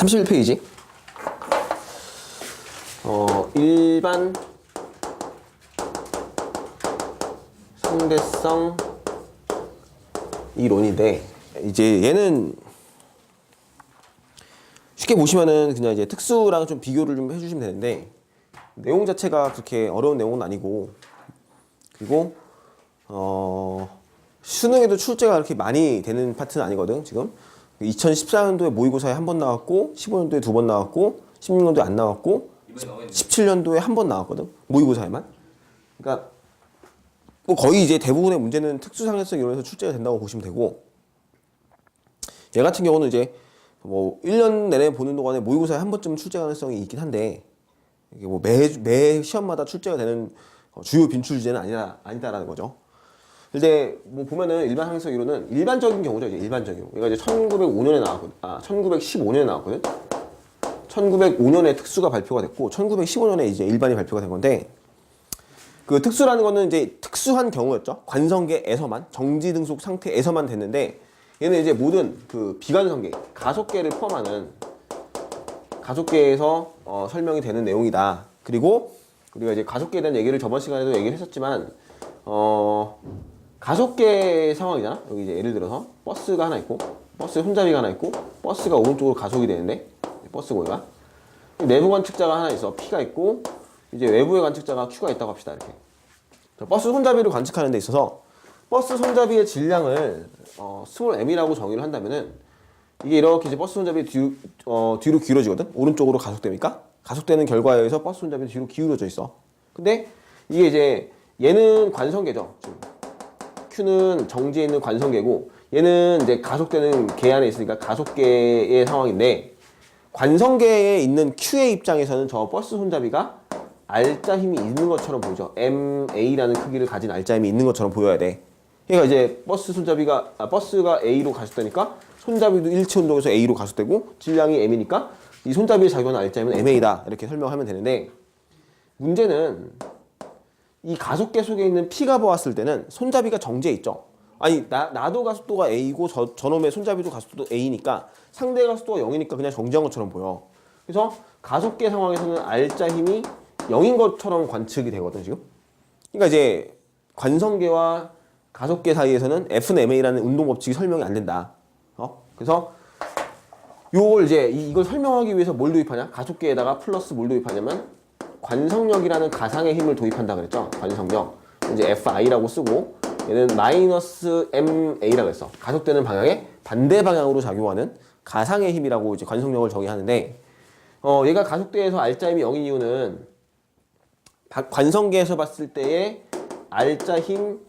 31페이지. 일반 상대성 이론인데, 이제 얘는 쉽게 보시면은 그냥 이제 특수랑 좀 비교를 좀 해주시면 되는데, 내용 자체가 그렇게 어려운 내용은 아니고, 그리고 수능에도 출제가 그렇게 많이 되는 파트는 아니거든. 지금 2014년도에 모의고사에 한 번 나왔고, 15년도에 2번 나왔고, 16년도에 안 나왔고, 17년도에 한 번 나왔거든. 모의고사에만. 그러니까 뭐 거의 이제 대부분의 문제는 특수상대성 이론에서 출제가 된다고 보시면 되고, 얘 같은 경우는 이제 뭐 1년 내내 보는 동안에 모의고사에 한 번쯤 출제 가능성이 있긴 한데, 이게 뭐 매 시험마다 출제가 되는 주요 빈출 주제는 아니다라는 거죠. 근데 뭐 보면은 일반 상대성 이론은 일반적인 경우죠. 이제 일반적인 경우. 얘가 이제 1905년에 나왔거든. 1915년에 나왔거든. 1905년에 특수가 발표가 됐고 1915년에 이제 일반이 발표가 된 건데, 그 특수라는 거는 이제 특수한 경우였죠. 관성계에서만, 정지 등속 상태에서만 됐는데, 얘는 이제 모든 그 비관성계, 가속계를 포함하는 가속계에서 설명이 되는 내용이다. 그리고 우리가 이제 가속계에 대한 얘기를 저번 시간에도 얘기를 했었지만, 가속계 상황이잖아. 여기 이제 예를 들어서 버스가 하나 있고, 버스에 손잡이가 하나 있고, 버스가 오른쪽으로 가속이 되는데, 버스 고리가 내부 관측자가 하나 있어. P가 있고, 이제 외부의 관측자가 Q가 있다고 합시다. 이렇게 버스 손잡이를 관측하는 데 있어서 버스 손잡이의 질량을 스몰 m이라고 정의를 한다면은, 이게 이렇게 이제 버스 손잡이 뒤로 기울어지거든. 오른쪽으로 가속되니까 가속되는 결과에 의해서 버스 손잡이 뒤로 기울어져 있어. 근데 이게 이제 얘는 관성계죠. 지금 Q는 정지에 있는 관성계고, 얘는 이제 가속되는 계 안에 있으니까 가속계의 상황인데, 관성계에 있는 Q의 입장에서는 저 버스 손잡이가 R자 힘이 있는 것처럼 보이죠. MA라는 크기를 가진 R자 힘이 있는 것처럼 보여야 돼. 그러니까 이제 버스가 A로 가속되니까 손잡이도 일체 운동에서 A로 가속되고, 질량이 M이니까 이 손잡이에 작용하는 R자 힘은 MA다. 이렇게 설명하면 되는데, 문제는 이 가속계 속에 있는 P가 보았을 때는 손잡이가 정지해 있죠. 아니 나도 가속도가 A고 저놈의 손잡이도 가속도 A니까 상대 가속도가 0이니까 그냥 정지한 것처럼 보여. 그래서 가속계 상황에서는 R자 힘이 0인 것처럼 관측이 되거든 지금. 그러니까 이제 관성계와 가속계 사이에서는 F는 MA라는 운동 법칙이 설명이 안 된다. 그래서 요걸 이제 이걸 설명하기 위해서 뭘 도입하냐? 가속계에다가 플러스 뭘 도입하냐면 관성력이라는 가상의 힘을 도입한다 그랬죠. 관성력. 이제 FI라고 쓰고, 얘는 마이너스 MA라고 했어. 가속되는 방향에 반대 방향으로 작용하는 가상의 힘이라고 이제 관성력을 정의하는데, 얘가 가속대에서 R자 힘이 0인 이유는 관성계에서 봤을 때의 R자 힘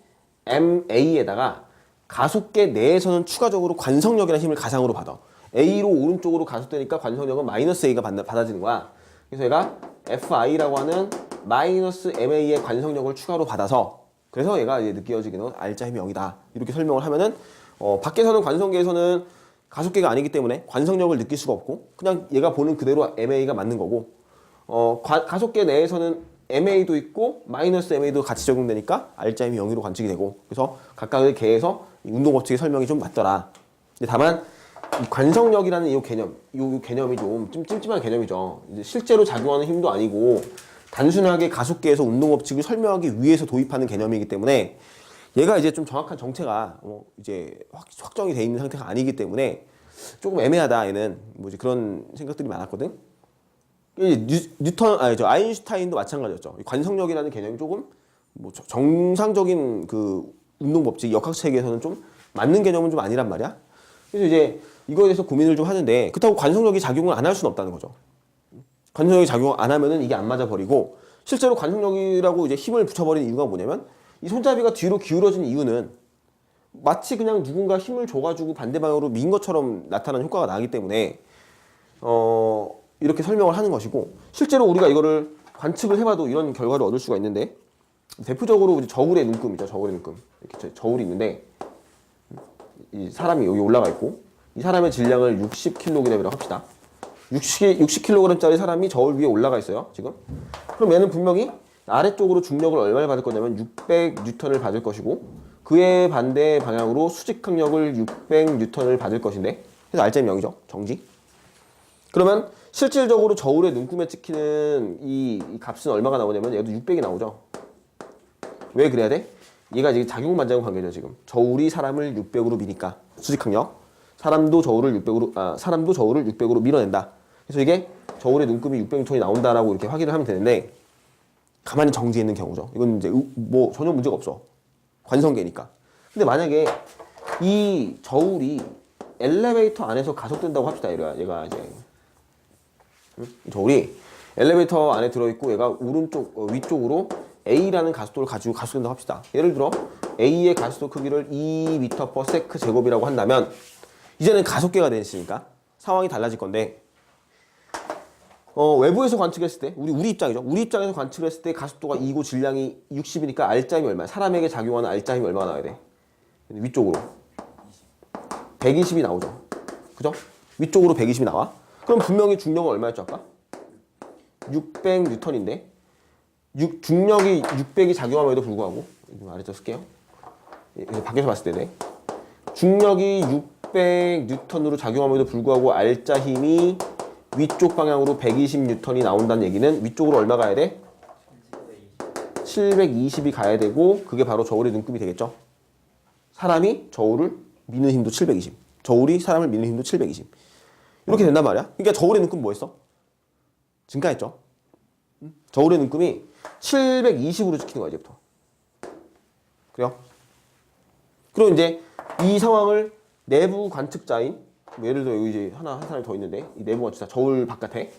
MA에다가 가속계 내에서는 추가적으로 관성력이라는 힘을 가상으로 받아. A로 오른쪽으로 가속되니까 관성력은 마이너스 A가 받아지는 거야. 그래서 얘가 FI라고 하는 마이너스 MA의 관성력을 추가로 받아서, 그래서 얘가 이제 느껴지기는 R자 힘이 0이다. 이렇게 설명을 하면은, 밖에서는 관성계에서는 가속계가 아니기 때문에 관성력을 느낄 수가 없고, 그냥 얘가 보는 그대로 MA가 맞는 거고, 가속계 내에서는 MA도 있고 마이너스 MA도 같이 적용되니까 R자 힘이 0으로 관측이 되고, 그래서 각각의 계에서 운동 법칙의 설명이 좀 맞더라. 근데 다만 이 관성력이라는 이 개념이 좀 찜찜한 개념이죠. 이제 실제로 작용하는 힘도 아니고 단순하게 가속계에서 운동 법칙을 설명하기 위해서 도입하는 개념이기 때문에, 얘가 이제 좀 정확한 정체가 이제 확정이 돼 있는 상태가 아니기 때문에 조금 애매하다. 얘는 뭐지 그런 생각들이 많았거든. 아인슈타인도 마찬가지였죠. 관성력이라는 개념이 조금 정상적인 그 운동 법칙, 역학 체계에서는 좀 맞는 개념은 좀 아니란 말이야. 그래서 이제 이거에 대해서 고민을 좀 하는데, 그렇다고 관성력이 작용을 안 할 수는 없다는 거죠. 관성력이 작용 안 하면은 이게 안 맞아 버리고, 실제로 관성력이라고 이제 힘을 붙여버린 이유가 뭐냐면, 이 손잡이가 뒤로 기울어진 이유는 마치 그냥 누군가 힘을 줘가지고 반대 방향으로 민 것처럼 나타나는 효과가 나기 때문에 이렇게 설명을 하는 것이고, 실제로 우리가 이거를 관측을 해봐도 이런 결과를 얻을 수가 있는데, 대표적으로 이제 저울의 눈금이죠. 저울의 눈금. 이렇게 저울이 있는데, 이 사람이 여기 올라가 있고, 이 사람의 질량을 60kg이라고 합시다. 60kg짜리 사람이 저울 위에 올라가 있어요, 지금. 그럼 얘는 분명히 아래쪽으로 중력을 얼마를 받을 거냐면 600N을 받을 것이고, 그에 반대 방향으로 수직 항력을 600N을 받을 것인데, 그래서 R자는 0이죠, 정지. 그러면 실질적으로 저울의 눈금에 찍히는 이 값은 얼마가 나오냐면 얘도 600이 나오죠. 왜 그래야 돼? 얘가 이제 작용 반작용 관계죠. 지금 저울이 사람을 600으로 미니까 수직항력. 사람도 저울을 600으로 밀어낸다. 그래서 이게 저울의 눈금이 600N이 나온다라고 이렇게 확인을 하면 되는데 가만히 정지해 있는 경우죠. 이건 이제 뭐 전혀 문제가 없어. 관성계니까. 근데 만약에 이 저울이 엘리베이터 안에서 가속된다고 합시다. 얘가 이제 저울이 엘리베이터 안에 들어있고 얘가 위쪽으로 A라는 가속도를 가지고 가속된다고 합시다. 예를 들어 A의 가속도 크기를 2m/s 제곱이라고 한다면 이제는 가속계가 되니까 상황이 달라질 건데 외부에서 관측했을 때 우리 입장이죠. 우리 입장에서 관측을 했을 때 가속도가 2고 질량이 60이니까 R자임이 얼마야? 사람에게 작용하는 R자임이 얼마나 나와야 돼? 위쪽으로 120이 나오죠. 그죠? 위쪽으로 120이 나와. 그럼 분명히 중력은 얼마였죠 아까? 600N인데 중력이 600이 작용함에도 불구하고 좀 아래쪽 쓸게요. 밖에서 봤을 때네. 중력이 600N으로 작용함에도 불구하고 R자 힘이 위쪽 방향으로 120N이 나온다는 얘기는 위쪽으로 얼마 가야 돼? 720이 가야 되고 그게 바로 저울의 눈금이 되겠죠. 사람이 저울을 미는 힘도 720. 저울이 사람을 미는 힘도 720. 이렇게 된단 말이야. 그러니까 저울의 눈금 뭐했어? 증가했죠. 저울의 눈금이 720으로 찍히는 거야 이제부터. 그래요? 그리고 이제 이 상황을 내부 관측자인 예를 들어 여기 이제 한 사람이 더 있는데 이 내부 관측자 저울 바깥에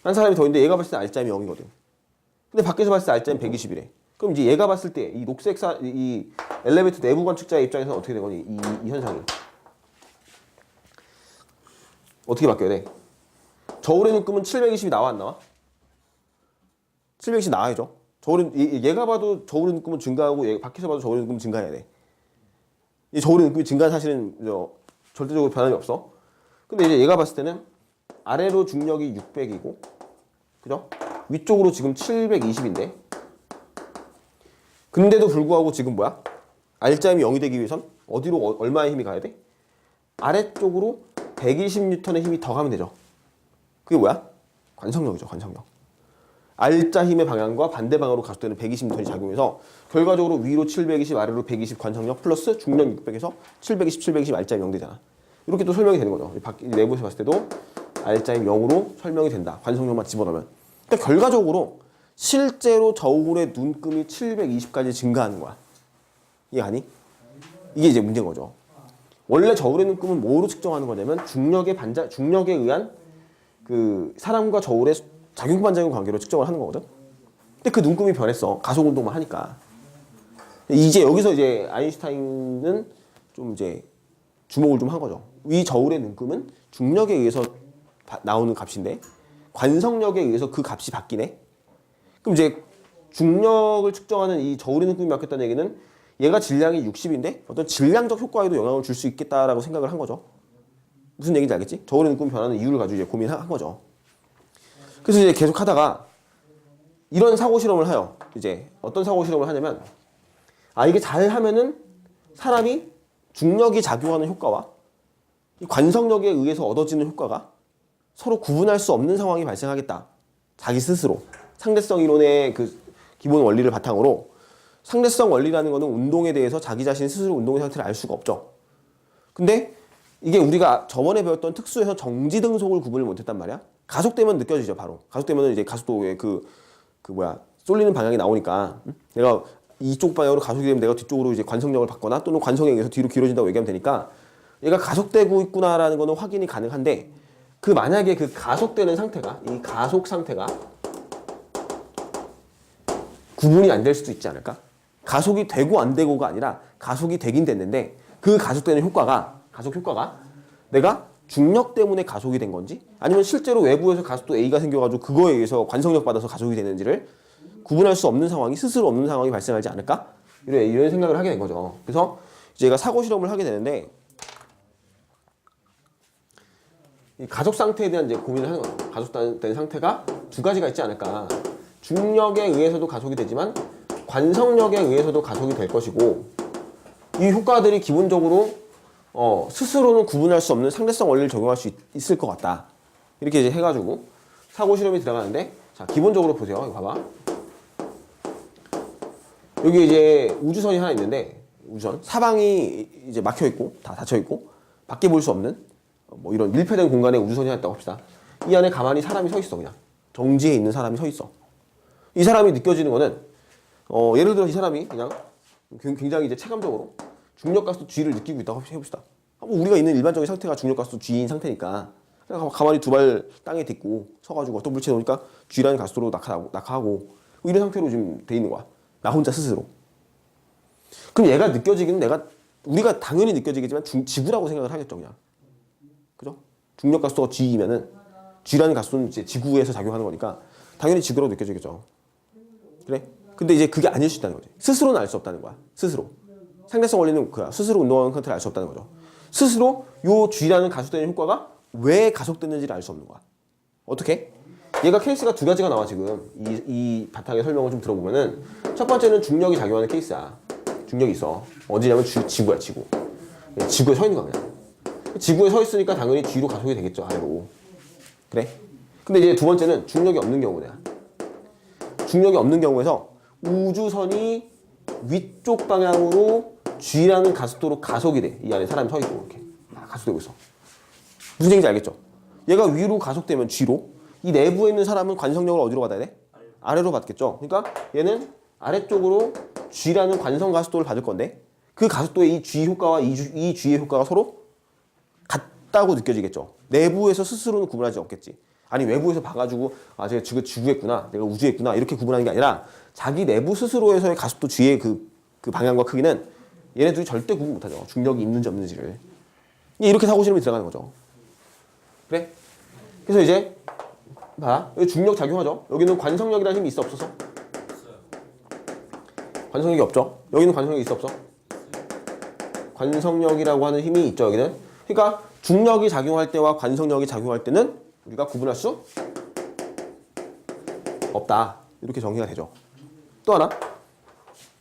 한 사람이 더 있는데 얘가 봤을 때 R자임이 0이거든. 근데 밖에서 봤을 때 R자임 120이래. 그럼 이제 얘가 봤을 때 이 녹색 이 엘리베이터 내부 관측자의 입장에서는 어떻게 되거니? 이 현상이 어떻게 바뀌어야 돼? 저울의 눈금은 720이 나와 안 나와? 720이 나와야죠. 얘가 봐도 저울의 눈금은 증가하고 얘 밖에서 봐도 저울의 눈금은 증가해야 돼. 이 저울의 눈금이 증가한 사실은 절대적으로 변함이 없어. 근데 이제 얘가 봤을 때는 아래로 중력이 600이고 그죠? 위쪽으로 지금 720인데 근데도 불구하고 지금 뭐야? R자임이 0이 되기 위해선 어디로 얼마의 힘이 가야 돼? 아래쪽으로 120N의 힘이 더 가면 되죠. 그게 뭐야? 관성력이죠. 관성력. R자 힘의 방향과 반대 방향으로 가속되는 120N이 작용해서 결과적으로 위로 720 아래로 120 관성력 플러스 중력 600에서 720 R자임 0 되잖아. 이렇게 또 설명이 되는 거죠. 내부에서 봤을 때도 R자임 0으로 설명이 된다. 관성력만 집어넣으면. 그러니까 결과적으로 실제로 저울의 눈금이 720까지 증가하는 거야. 이게 아니? 이게 이제 문제인 거죠. 원래 저울의 눈금은 뭐로 측정하는 거냐면 중력에 의한 그 사람과 저울의 작용 반작용 관계로 측정을 하는 거거든. 근데 그 눈금이 변했어. 가속 운동만 하니까. 이제 여기서 이제 아인슈타인은 좀 이제 주목을 좀 한 거죠. 이 저울의 눈금은 중력에 의해서 나오는 값인데 관성력에 의해서 그 값이 바뀌네. 그럼 이제 중력을 측정하는 이 저울의 눈금이 바뀌었다는 얘기는 얘가 질량이 60인데 어떤 질량적 효과에도 영향을 줄 수 있겠다라고 생각을 한 거죠. 무슨 얘기인지 알겠지? 저울의 눈금이 변하는 이유를 가지고 이제 고민한 거죠. 그래서 이제 계속 하다가 이런 사고 실험을 해요. 이제 어떤 사고 실험을 하냐면 이게 잘 하면은 사람이 중력이 작용하는 효과와 이 관성력에 의해서 얻어지는 효과가 서로 구분할 수 없는 상황이 발생하겠다. 자기 스스로. 상대성 이론의 그 기본 원리를 바탕으로 상대성 원리라는 거는 운동에 대해서 자기 자신 스스로 운동의 상태를 알 수가 없죠. 근데 이게 우리가 저번에 배웠던 특수에서 정지 등속을 구분을 못했단 말이야. 가속되면 느껴지죠, 바로. 가속되면 이제 가속도의 쏠리는 방향이 나오니까 내가 이쪽 방향으로 가속이 되면 내가 뒤쪽으로 이제 관성력을 받거나 또는 관성에 의해서 뒤로 길어진다고 얘기하면 되니까 얘가 가속되고 있구나라는 거는 확인이 가능한데 만약에 그 가속되는 상태가 이 가속 상태가 구분이 안 될 수도 있지 않을까? 가속이 되고 안 되고가 아니라 가속이 되긴 됐는데 그 가속 효과가 내가 중력 때문에 가속이 된 건지 아니면 실제로 외부에서 가속도 A가 생겨가지고 그거에 의해서 관성력 받아서 가속이 되는지를 구분할 수 없는 상황이 스스로 없는 상황이 발생하지 않을까? 이런 생각을 하게 된 거죠. 그래서 이제 얘가 사고 실험을 하게 되는데 이 가속 상태에 대한 이제 고민을 하는 거예요. 가속된 상태가 두 가지가 있지 않을까? 중력에 의해서도 가속이 되지만 관성력에 의해서도 가속이 될 것이고 이 효과들이 기본적으로 스스로는 구분할 수 없는 상대성 원리를 적용할 수 있을 것 같다. 이렇게 이제 해가지고 사고 실험이 들어가는데, 자, 기본적으로 보세요. 이거 봐봐. 여기 이제 우주선이 하나 있는데, 우주선 사방이 이제 막혀 있고 다 닫혀 있고 밖에 볼 수 없는 뭐 이런 밀폐된 공간에 우주선이 하나 있다고 합시다. 이 안에 가만히 사람이 서 있어. 그냥 정지해 있는 사람이 서 있어. 이 사람이 느껴지는 거는 예를 들어 이 사람이 그냥 굉장히 이제 체감적으로 중력 가속도 G를 느끼고 있다고 해봅시다. 우리가 있는 일반적인 상태가 중력 가속도 G인 상태니까 그냥 가만히 두 발 땅에 딛고 서가지고 어떤 물체에 놓으니까 G라는 가속도로 낙하하고 이런 상태로 지금 돼 있는 거야. 나 혼자 스스로. 그럼 얘가 느껴지기는 우리가 당연히 느껴지겠지만 지구라고 생각을 하겠죠, 그냥. 그죠? 중력 가속도가 G이면은 G라는 가속도는 이제 지구에서 작용하는 거니까 당연히 지구라고 느껴지겠죠. 그래? 근데 이제 그게 아닐 수 있다는 거지. 스스로는 알 수 없다는 거야. 스스로. 상대성 원리는 그야. 스스로 운동하는 컨트를 알 수 없다는 거죠. 스스로 요 G라는 가속되는 효과가 왜 가속됐는지를 알 수 없는 거야. 어떻게? 얘가 케이스가 두 가지가 나와 지금. 이 바탕의 설명을 좀 들어보면은 첫 번째는 중력이 작용하는 케이스야. 중력이 있어. 어디냐면 지구야, 지구. 지구에 서 있는 거야, 그냥. 지구에 서 있으니까 당연히 뒤로 가속이 되겠죠, 아래로. 그래? 근데 이제 두 번째는 중력이 없는 경우야. 중력이 없는 경우에서 우주선이 위쪽 방향으로 G라는 가속도로 가속이 돼. 이 안에 사람이 서 있고 이렇게 가속되고 있어. 무슨 얘기인지 알겠죠? 얘가 위로 가속되면 G로, 이 내부에 있는 사람은 관성력을 어디로 받아야 돼? 아래로 받겠죠. 그러니까 얘는 아래쪽으로 G라는 관성 가속도를 받을 건데 그 가속도의 이 G 효과와 이 G의 효과가 서로 같다고 느껴지겠죠. 내부에서 스스로는 구분하지 없겠지. 아니 외부에서 봐가지고 아 제가 지구에 있구나, 내가 우주에 있구나 이렇게 구분하는 게 아니라 자기 내부 스스로에서의 가속도 G의 그 방향과 크기는 얘네들이 절대 구분 못하죠. 중력이 있는지 없는지를. 이렇게 사고 실험이 들어가는 거죠. 그래? 그래서 이제 봐, 여기 중력 작용하죠. 여기는 관성력이라는 힘이 있어 없어서? 관성력이 없죠. 여기는 관성력이 있어 없어? 관성력이라고 하는 힘이 있죠. 여기는. 그러니까 중력이 작용할 때와 관성력이 작용할 때는 우리가 구분할 수 없다. 이렇게 정의가 되죠. 또 하나,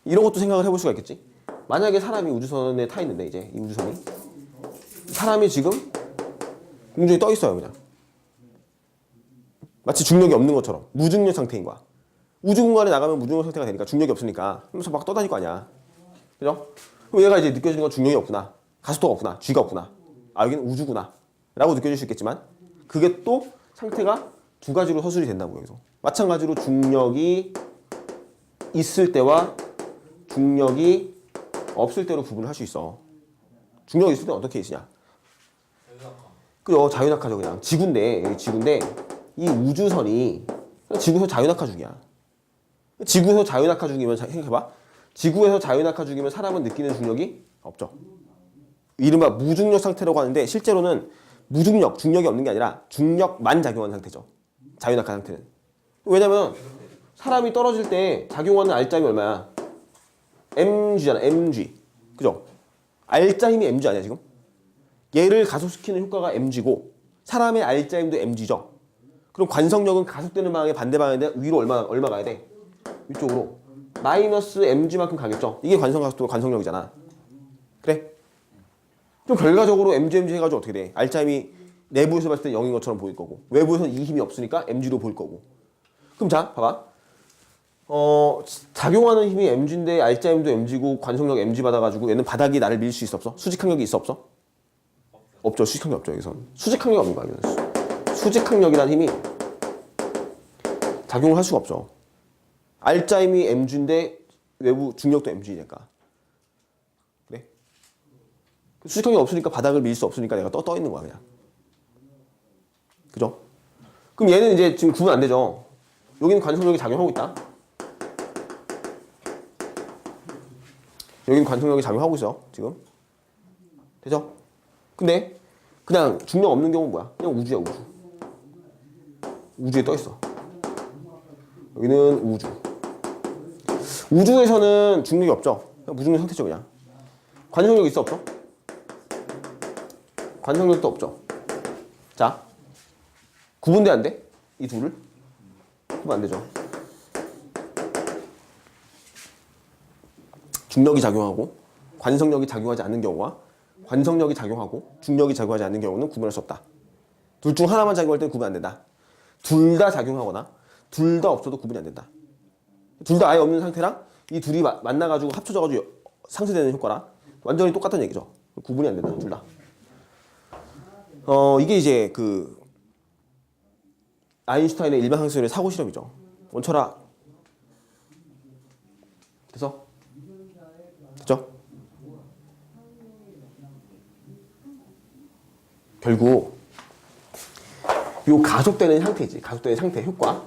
이런 것도 생각을 해볼 수가 있겠지. 만약에 사람이 우주선에 타 있는데 이제 이 우주선이 사람이 지금 공중에 떠 있어요. 그냥 마치 중력이 없는 것처럼 무중력 상태인 거야. 우주 공간에 나가면 무중력 상태가 되니까 중력이 없으니까 하면서 막 떠다닐 거 아니야. 그죠? 그럼 얘가 이제 느껴지는 건 중력이 없구나, 가속도가 없구나, G가 없구나, 아 여기는 우주구나 라고 느껴질 수 있겠지만 그게 또 상태가 두 가지로 서술이 된다고. 여기서 마찬가지로 중력이 있을 때와 중력이 없을 때로 구분을 할 수 있어. 중력이 있을 때 어떻게 있으냐? 그죠? 자유낙하죠. 그냥 지구인데, 여기 지구인데 이 우주선이 지구에서 자유낙하 중이야. 지구에서 자유낙하 중이면 생각해봐. 지구에서 자유낙하 중이면 사람은 느끼는 중력이 없죠. 이른바 무중력 상태라고 하는데 실제로는 무중력, 중력이 없는 게 아니라 중력만 작용하는 상태죠. 자유낙하 상태는. 왜냐면 사람이 떨어질 때 작용하는 R자임이 얼마야? mg잖아, mg. 그죠? R자 힘이 mg 아니야 지금? 얘를 가속시키는 효과가 mg고 사람의 R자 힘도 mg죠. 그럼 관성력은 가속되는 방향의 반대 방향인데 위로 얼마 가야 돼? 위쪽으로. 마이너스 mg만큼 가겠죠. 이게 관성 가속도가 관성력이잖아. 그래? 그럼 결과적으로 mg 해가지고 어떻게 돼? R자 힘이 내부에서 봤을 때 0인 것처럼 보일 거고 외부에서는 이 힘이 없으니까 mg로 보일 거고. 그럼 자, 봐봐. 작용하는 힘이 mg인데 R자 힘도 mg고 관성력 mg 받아가지고 얘는 바닥이 나를 밀 수 있어 없어? 수직항력이 있어 없어? 없죠. 수직항력 없죠. 여기서는. 수직항력이 없는 거야. 여기서는. 수직항력이라는 힘이 작용을 할 수가 없죠. R자 힘이 mg인데 외부 중력도 mg니까. 그래? 수직항력이 없으니까 바닥을 밀 수 없으니까 내가 떠 있는 거야 그냥. 그죠? 그럼 얘는 이제 지금 구분 안 되죠. 여기는 관성력이 작용하고 있다. 여기는 관성력이 작용하고 있어 지금. 되죠? 근데 그냥 중력 없는 경우는 뭐야? 그냥 우주야, 우주. 우주에 떠 있어. 여기는 우주. 우주에서는 중력이 없죠. 그냥 무중력 상태죠 그냥. 관성력 있어 없어? 관성력도 없죠. 자, 구분돼 안 돼? 이 둘을? 구분 안 되죠. 중력이 작용하고 관성력이 작용하지 않는 경우와 관성력이 작용하고 중력이 작용하지 않는 경우는 구분할 수 없다. 둘 중 하나만 작용할 때는 구분 안 된다. 둘 다 작용하거나 둘 다 없어도 구분이 안 된다. 둘 다 아예 없는 상태랑 이 둘이 만나가지고 합쳐져가지고 상쇄되는 효과랑 완전히 똑같은 얘기죠. 구분이 안 된다. 둘 다. 이게 이제 그 아인슈타인의 일반 상수연의 사고 실험이죠. 원철아. 됐어? 됐죠? 결국 요 가속되는 상태지. 가속되는 상태 효과.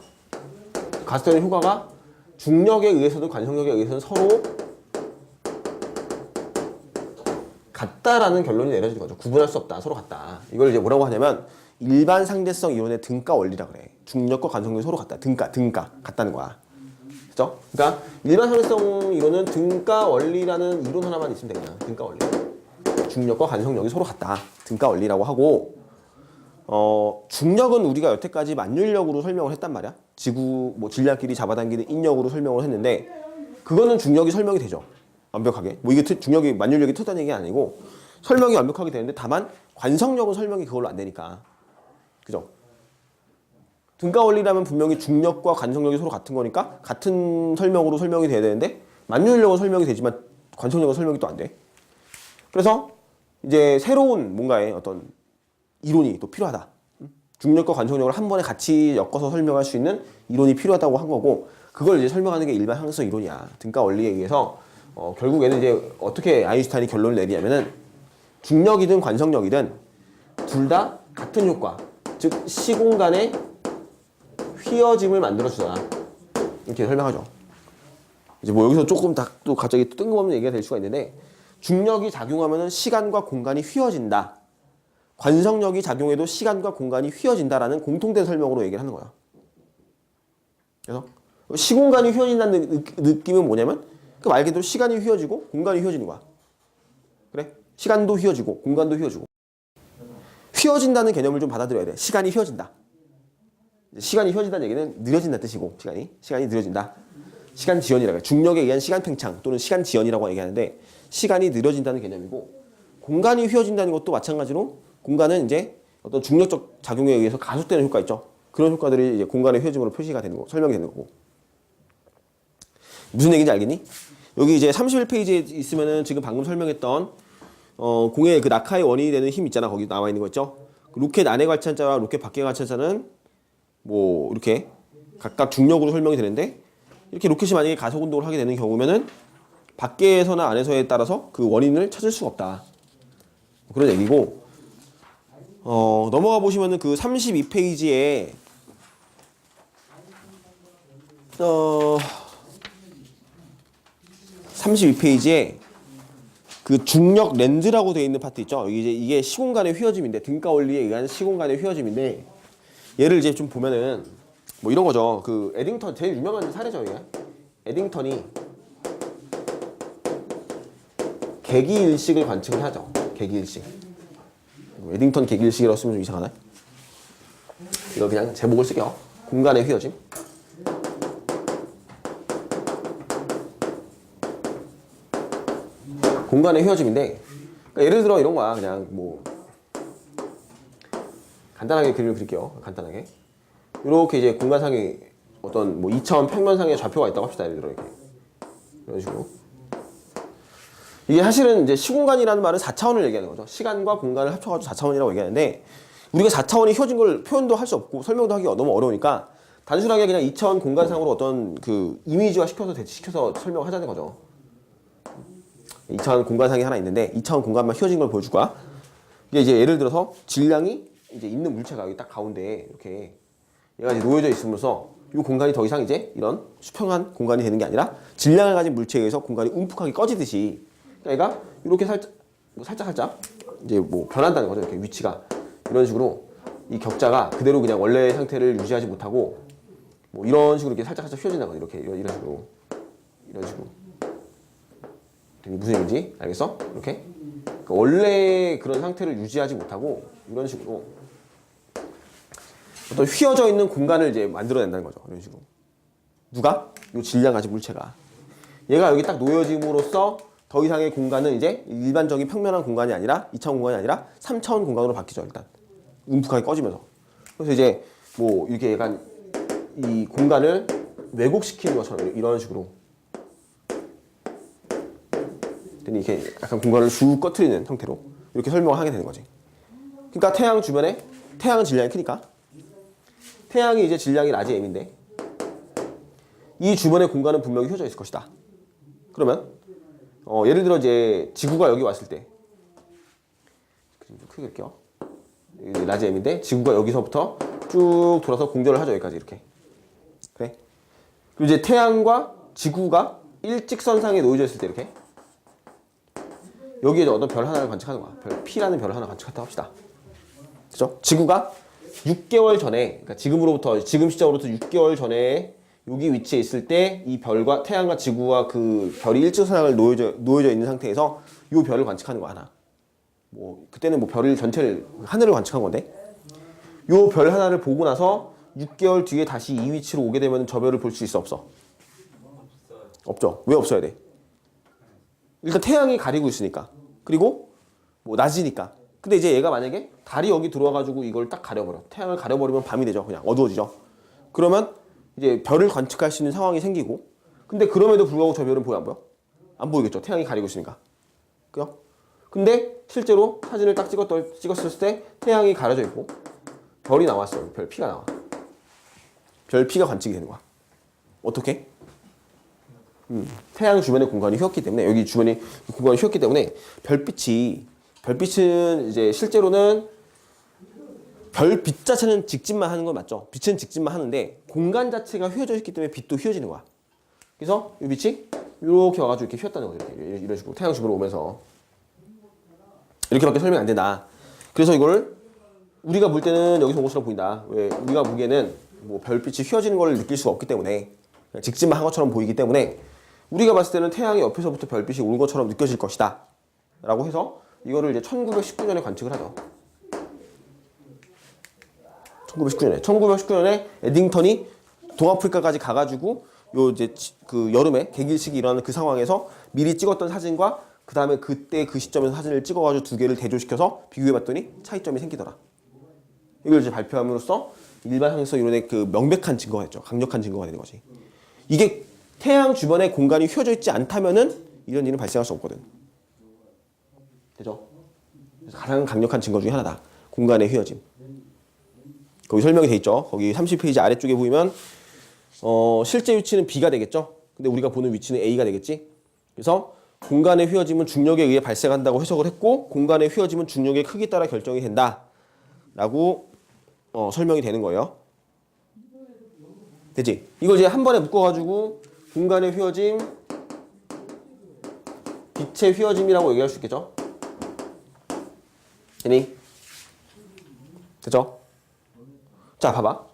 가속되는 효과가 중력에 의해서도 관성력에 의해서는 서로 같다라는 결론이 내려지는 거죠. 구분할 수 없다. 서로 같다. 이걸 이제 뭐라고 하냐면 일반 상대성 이론의 등가 원리라 그래. 중력과 관성력이 서로 같다. 등가 같다는 거야. 그죠? 그러니까 일반 상대성 이론은 등가 원리라는 이론 하나만 있으면 되겠냐. 등가 원리. 중력과 관성력이 서로 같다. 등가 원리라고 하고 중력은 우리가 여태까지 만율력으로 설명을 했단 말이야. 지구 뭐 질량끼리 잡아당기는 인력으로 설명을 했는데 그거는 중력이 설명이 되죠. 완벽하게. 뭐 이게 중력이 만율력이 틀다는 얘기가 아니고 설명이 완벽하게 되는데 다만 관성력은 설명이 그걸로 안 되니까. 그죠? 등가 원리라면 분명히 중력과 관성력이 서로 같은 거니까 같은 설명으로 설명이 돼야 되는데 만율력은 설명이 되지만 관성력은 설명이 또 안 돼. 그래서 이제 새로운 뭔가의 어떤 이론이 또 필요하다. 중력과 관성력을 한 번에 같이 엮어서 설명할 수 있는 이론이 필요하다고 한 거고 그걸 이제 설명하는 게 일반 상대성 이론이야. 등가 원리에 의해서 결국에는 이제 어떻게 아인슈타인이 결론을 내리냐면은 중력이든 관성력이든 둘 다 같은 효과, 즉 시공간의 휘어짐을 만들어주잖아. 이렇게 설명하죠. 이제 뭐 여기서 조금 또 갑자기 뜬금없는 얘기가 될 수가 있는데 중력이 작용하면은 시간과 공간이 휘어진다. 관성력이 작용해도 시간과 공간이 휘어진다라는 공통된 설명으로 얘기를 하는 거야. 그래서 시공간이 휘어진다는 느낌은 뭐냐면 그 말 그대로 시간이 휘어지고 공간이 휘어지는 거야. 그래? 시간도 휘어지고 공간도 휘어지고. 휘어진다는 개념을 좀 받아들여야 돼. 시간이 휘어진다. 시간이 휘어진다는 얘기는 느려진다는 뜻이고 시간이 느려진다. 시간 지연이라고 해. 중력에 의한 시간 팽창 또는 시간 지연이라고 얘기하는데 시간이 느려진다는 개념이고 공간이 휘어진다는 것도 마찬가지로 공간은 이제 어떤 중력적 작용에 의해서 가속되는 효과 있죠. 그런 효과들이 이제 공간의 휘어짐으로 표시가 되는 거, 설명이 되는 거고. 무슨 얘기인지 알겠니? 여기 이제 31페이지에 있으면은 지금 방금 설명했던 공의 그 낙하의 원인이 되는 힘 있잖아. 거기 나와 있는 거 있죠. 로켓 안에 관찰자와 로켓 밖에 관찰자는 뭐 이렇게 각각 중력으로 설명이 되는데 이렇게 로켓이 만약에 가속 운동을 하게 되는 경우면은 밖에서나 안에서에 따라서 그 원인을 찾을 수가 없다. 그런 얘기고. 넘어가 보시면은 그 32페이지에 32페이지에 그 중력 렌즈라고 되어 있는 파트 있죠. 여기 이제 이게 시공간의 휘어짐인데 등가 원리에 의한 시공간의 휘어짐인데 얘를 이제 좀 보면은 뭐 이런 거죠. 그 에딩턴 제일 유명한 사례죠, 이게. 에딩턴이 계기일식을 관측을 하죠. 계기일식. 에딩턴 계기일식이라고 쓰면 좀 이상하나? 이거 그냥 제목을 쓸게요. 공간의 휘어짐. 공간의 휘어짐인데 그러니까 예를 들어 이런 거야. 그냥 뭐 간단하게 그림을 그릴게요. 간단하게 이렇게 이제 공간상에 어떤 뭐 2차원 평면상의 좌표가 있다고 합시다. 예를 들어 이렇게 이런 식으로 이게 사실은 이제 시공간이라는 말은 4차원을 얘기하는 거죠. 시간과 공간을 합쳐가지고 4차원이라고 얘기하는데 우리가 4차원이 휘어진 걸 표현도 할 수 없고 설명도 하기가 너무 어려우니까 단순하게 그냥 2차원 공간상으로 어떤 그 이미지화 시켜서 대치시켜서 설명을 하자는 거죠. 2차원 공간상이 하나 있는데 2차원 공간만 휘어진 걸 보여줄 거야. 이게 이제 예를 들어서 질량이 이제 있는 물체가 여기 딱 가운데 이렇게 얘가 이제 놓여져 있으면서 이 공간이 더 이상 이제 이런 수평한 공간이 되는 게 아니라 질량을 가진 물체에 의해서 공간이 움푹하게 꺼지듯이 그러니까 얘가 이렇게 살짝 이제 뭐 변한다는 거죠. 이렇게 위치가 이런 식으로 이 격자가 그대로 그냥 원래의 상태를 유지하지 못하고 뭐 이런 식으로 이렇게 살짝 휘어진다는 거죠. 이렇게 이런 식으로 무슨 얘기인지 알겠어? 이렇게 그러니까 원래 그런 상태를 유지하지 못하고 이런 식으로 어떤 휘어져 있는 공간을 이제 만들어낸다는 거죠. 이런 식으로 누가? 이 질량 가진 물체가 얘가 여기 딱 놓여짐으로써 더 이상의 공간은 이제 일반적인 평면한 공간이 아니라 2차원 공간이 아니라 3차원 공간으로 바뀌죠. 일단 움푹하게 꺼지면서 그래서 이제 뭐 이렇게 약간 이 공간을 왜곡시키는 것처럼 이런 식으로 이렇게 약간 공간을 쭉 꺼트리는 형태로 이렇게 설명을 하게 되는 거지. 그러니까 태양 주변에 태양은 질량이 크니까 태양이 이제 질량이 라지 m인데 이 주변의 공간은 분명히 휘어져 있을 것이다. 그러면 예를 들어 이제 지구가 여기 왔을 때 좀 크게 할게요. 라지 m인데 지구가 여기서부터 쭉 돌아서 공전을 하죠. 여기까지 이렇게. 그래. 그리고 이제 태양과 지구가 일직선상에 놓여져 있을 때 이렇게 여기에 어떤 별 하나를 관측하는 거야. 별 P라는 별을 하나 관측했다 합시다. 그죠? 지구가 6개월 전에, 그러니까 지금 시점으로부터 6개월 전에 여기 위치에 있을 때 이 별과 태양과 지구와 그 별이 일직선상을 놓여져 있는 상태에서 이 별을 관측하는 거 하나. 뭐 그때는 뭐 별을 전체를 하늘을 관측한 건데 이 별 하나를 보고 나서 6개월 뒤에 다시 이 위치로 오게 되면 저 별을 볼 수 있어 없어? 없죠. 왜 없어야 돼? 일단 태양이 가리고 있으니까. 그리고 뭐 낮이니까. 근데 이제 얘가 만약에 달이 여기 들어와가지고 이걸 딱 가려버려. 태양을 가려버리면 밤이 되죠. 그냥 어두워지죠. 그러면 이제 별을 관측할 수 있는 상황이 생기고 근데 그럼에도 불구하고 저 별은 보여 안 보여? 안 보이겠죠. 태양이 가리고 있으니까. 그죠? 근데 실제로 사진을 딱 찍었을 때 태양이 가려져 있고 별이 나왔어요. 별 P가 나와. 별 P가 관측이 되는 거야. 어떻게? 태양 주변의 공간이 휘었기 때문에 여기 주변이 공간이 휘었기 때문에 별빛은 이제 실제로는 별빛 자체는 직진만 하는 건 맞죠. 빛은 직진만 하는데 공간 자체가 휘어져 있기 때문에 빛도 휘어지는 거야. 그래서 이 빛이 이렇게 와가지고 이렇게 휘었다는 거죠. 이런 식으로 태양 주변으로 오면서 이렇게밖에 설명이 안 된다. 그래서 이걸 우리가 볼 때는 여기서 온 것처럼 보인다. 왜? 우리가 보기에는 뭐 별빛이 휘어지는 걸 느낄 수가 없기 때문에 직진만 한 것처럼 보이기 때문에 우리가 봤을 때는 태양의 옆에서부터 별빛이 오는 것처럼 느껴질 것이다 라고 해서 이거를 이제 1919년에 관측을 하죠. 1919년에 에딩턴이 동아프리카까지 가가지고 요 이제 그 여름에 개길식이 일어나는 그 상황에서 미리 찍었던 사진과 그 다음에 그때 그 시점에서 사진을 찍어가지고 두 개를 대조시켜서 비교해봤더니 차이점이 생기더라. 이걸 이제 발표함으로써 일반 항성 이론의 그 명백한 증거가 됐죠. 강력한 증거가 되는 거지. 이게 태양 주변에 공간이 휘어져 있지 않다면은 이런 일은 발생할 수 없거든. 되죠? 그래서 가장 강력한 증거 중에 하나다. 공간의 휘어짐. 거기 설명이 돼 있죠. 거기 30페이지 아래쪽에 보이면 실제 위치는 B가 되겠죠. 근데 우리가 보는 위치는 A가 되겠지. 그래서 공간의 휘어짐은 중력에 의해 발생한다고 해석을 했고 공간의 휘어짐은 중력의 크기에 따라 결정이 된다. 라고 설명이 되는 거예요. 되지? 이걸 이제 한 번에 묶어가지고 공간의 휘어짐, 빛의 휘어짐이라고 얘기할 수 있겠죠? 되니? 됐죠? 자, 봐봐.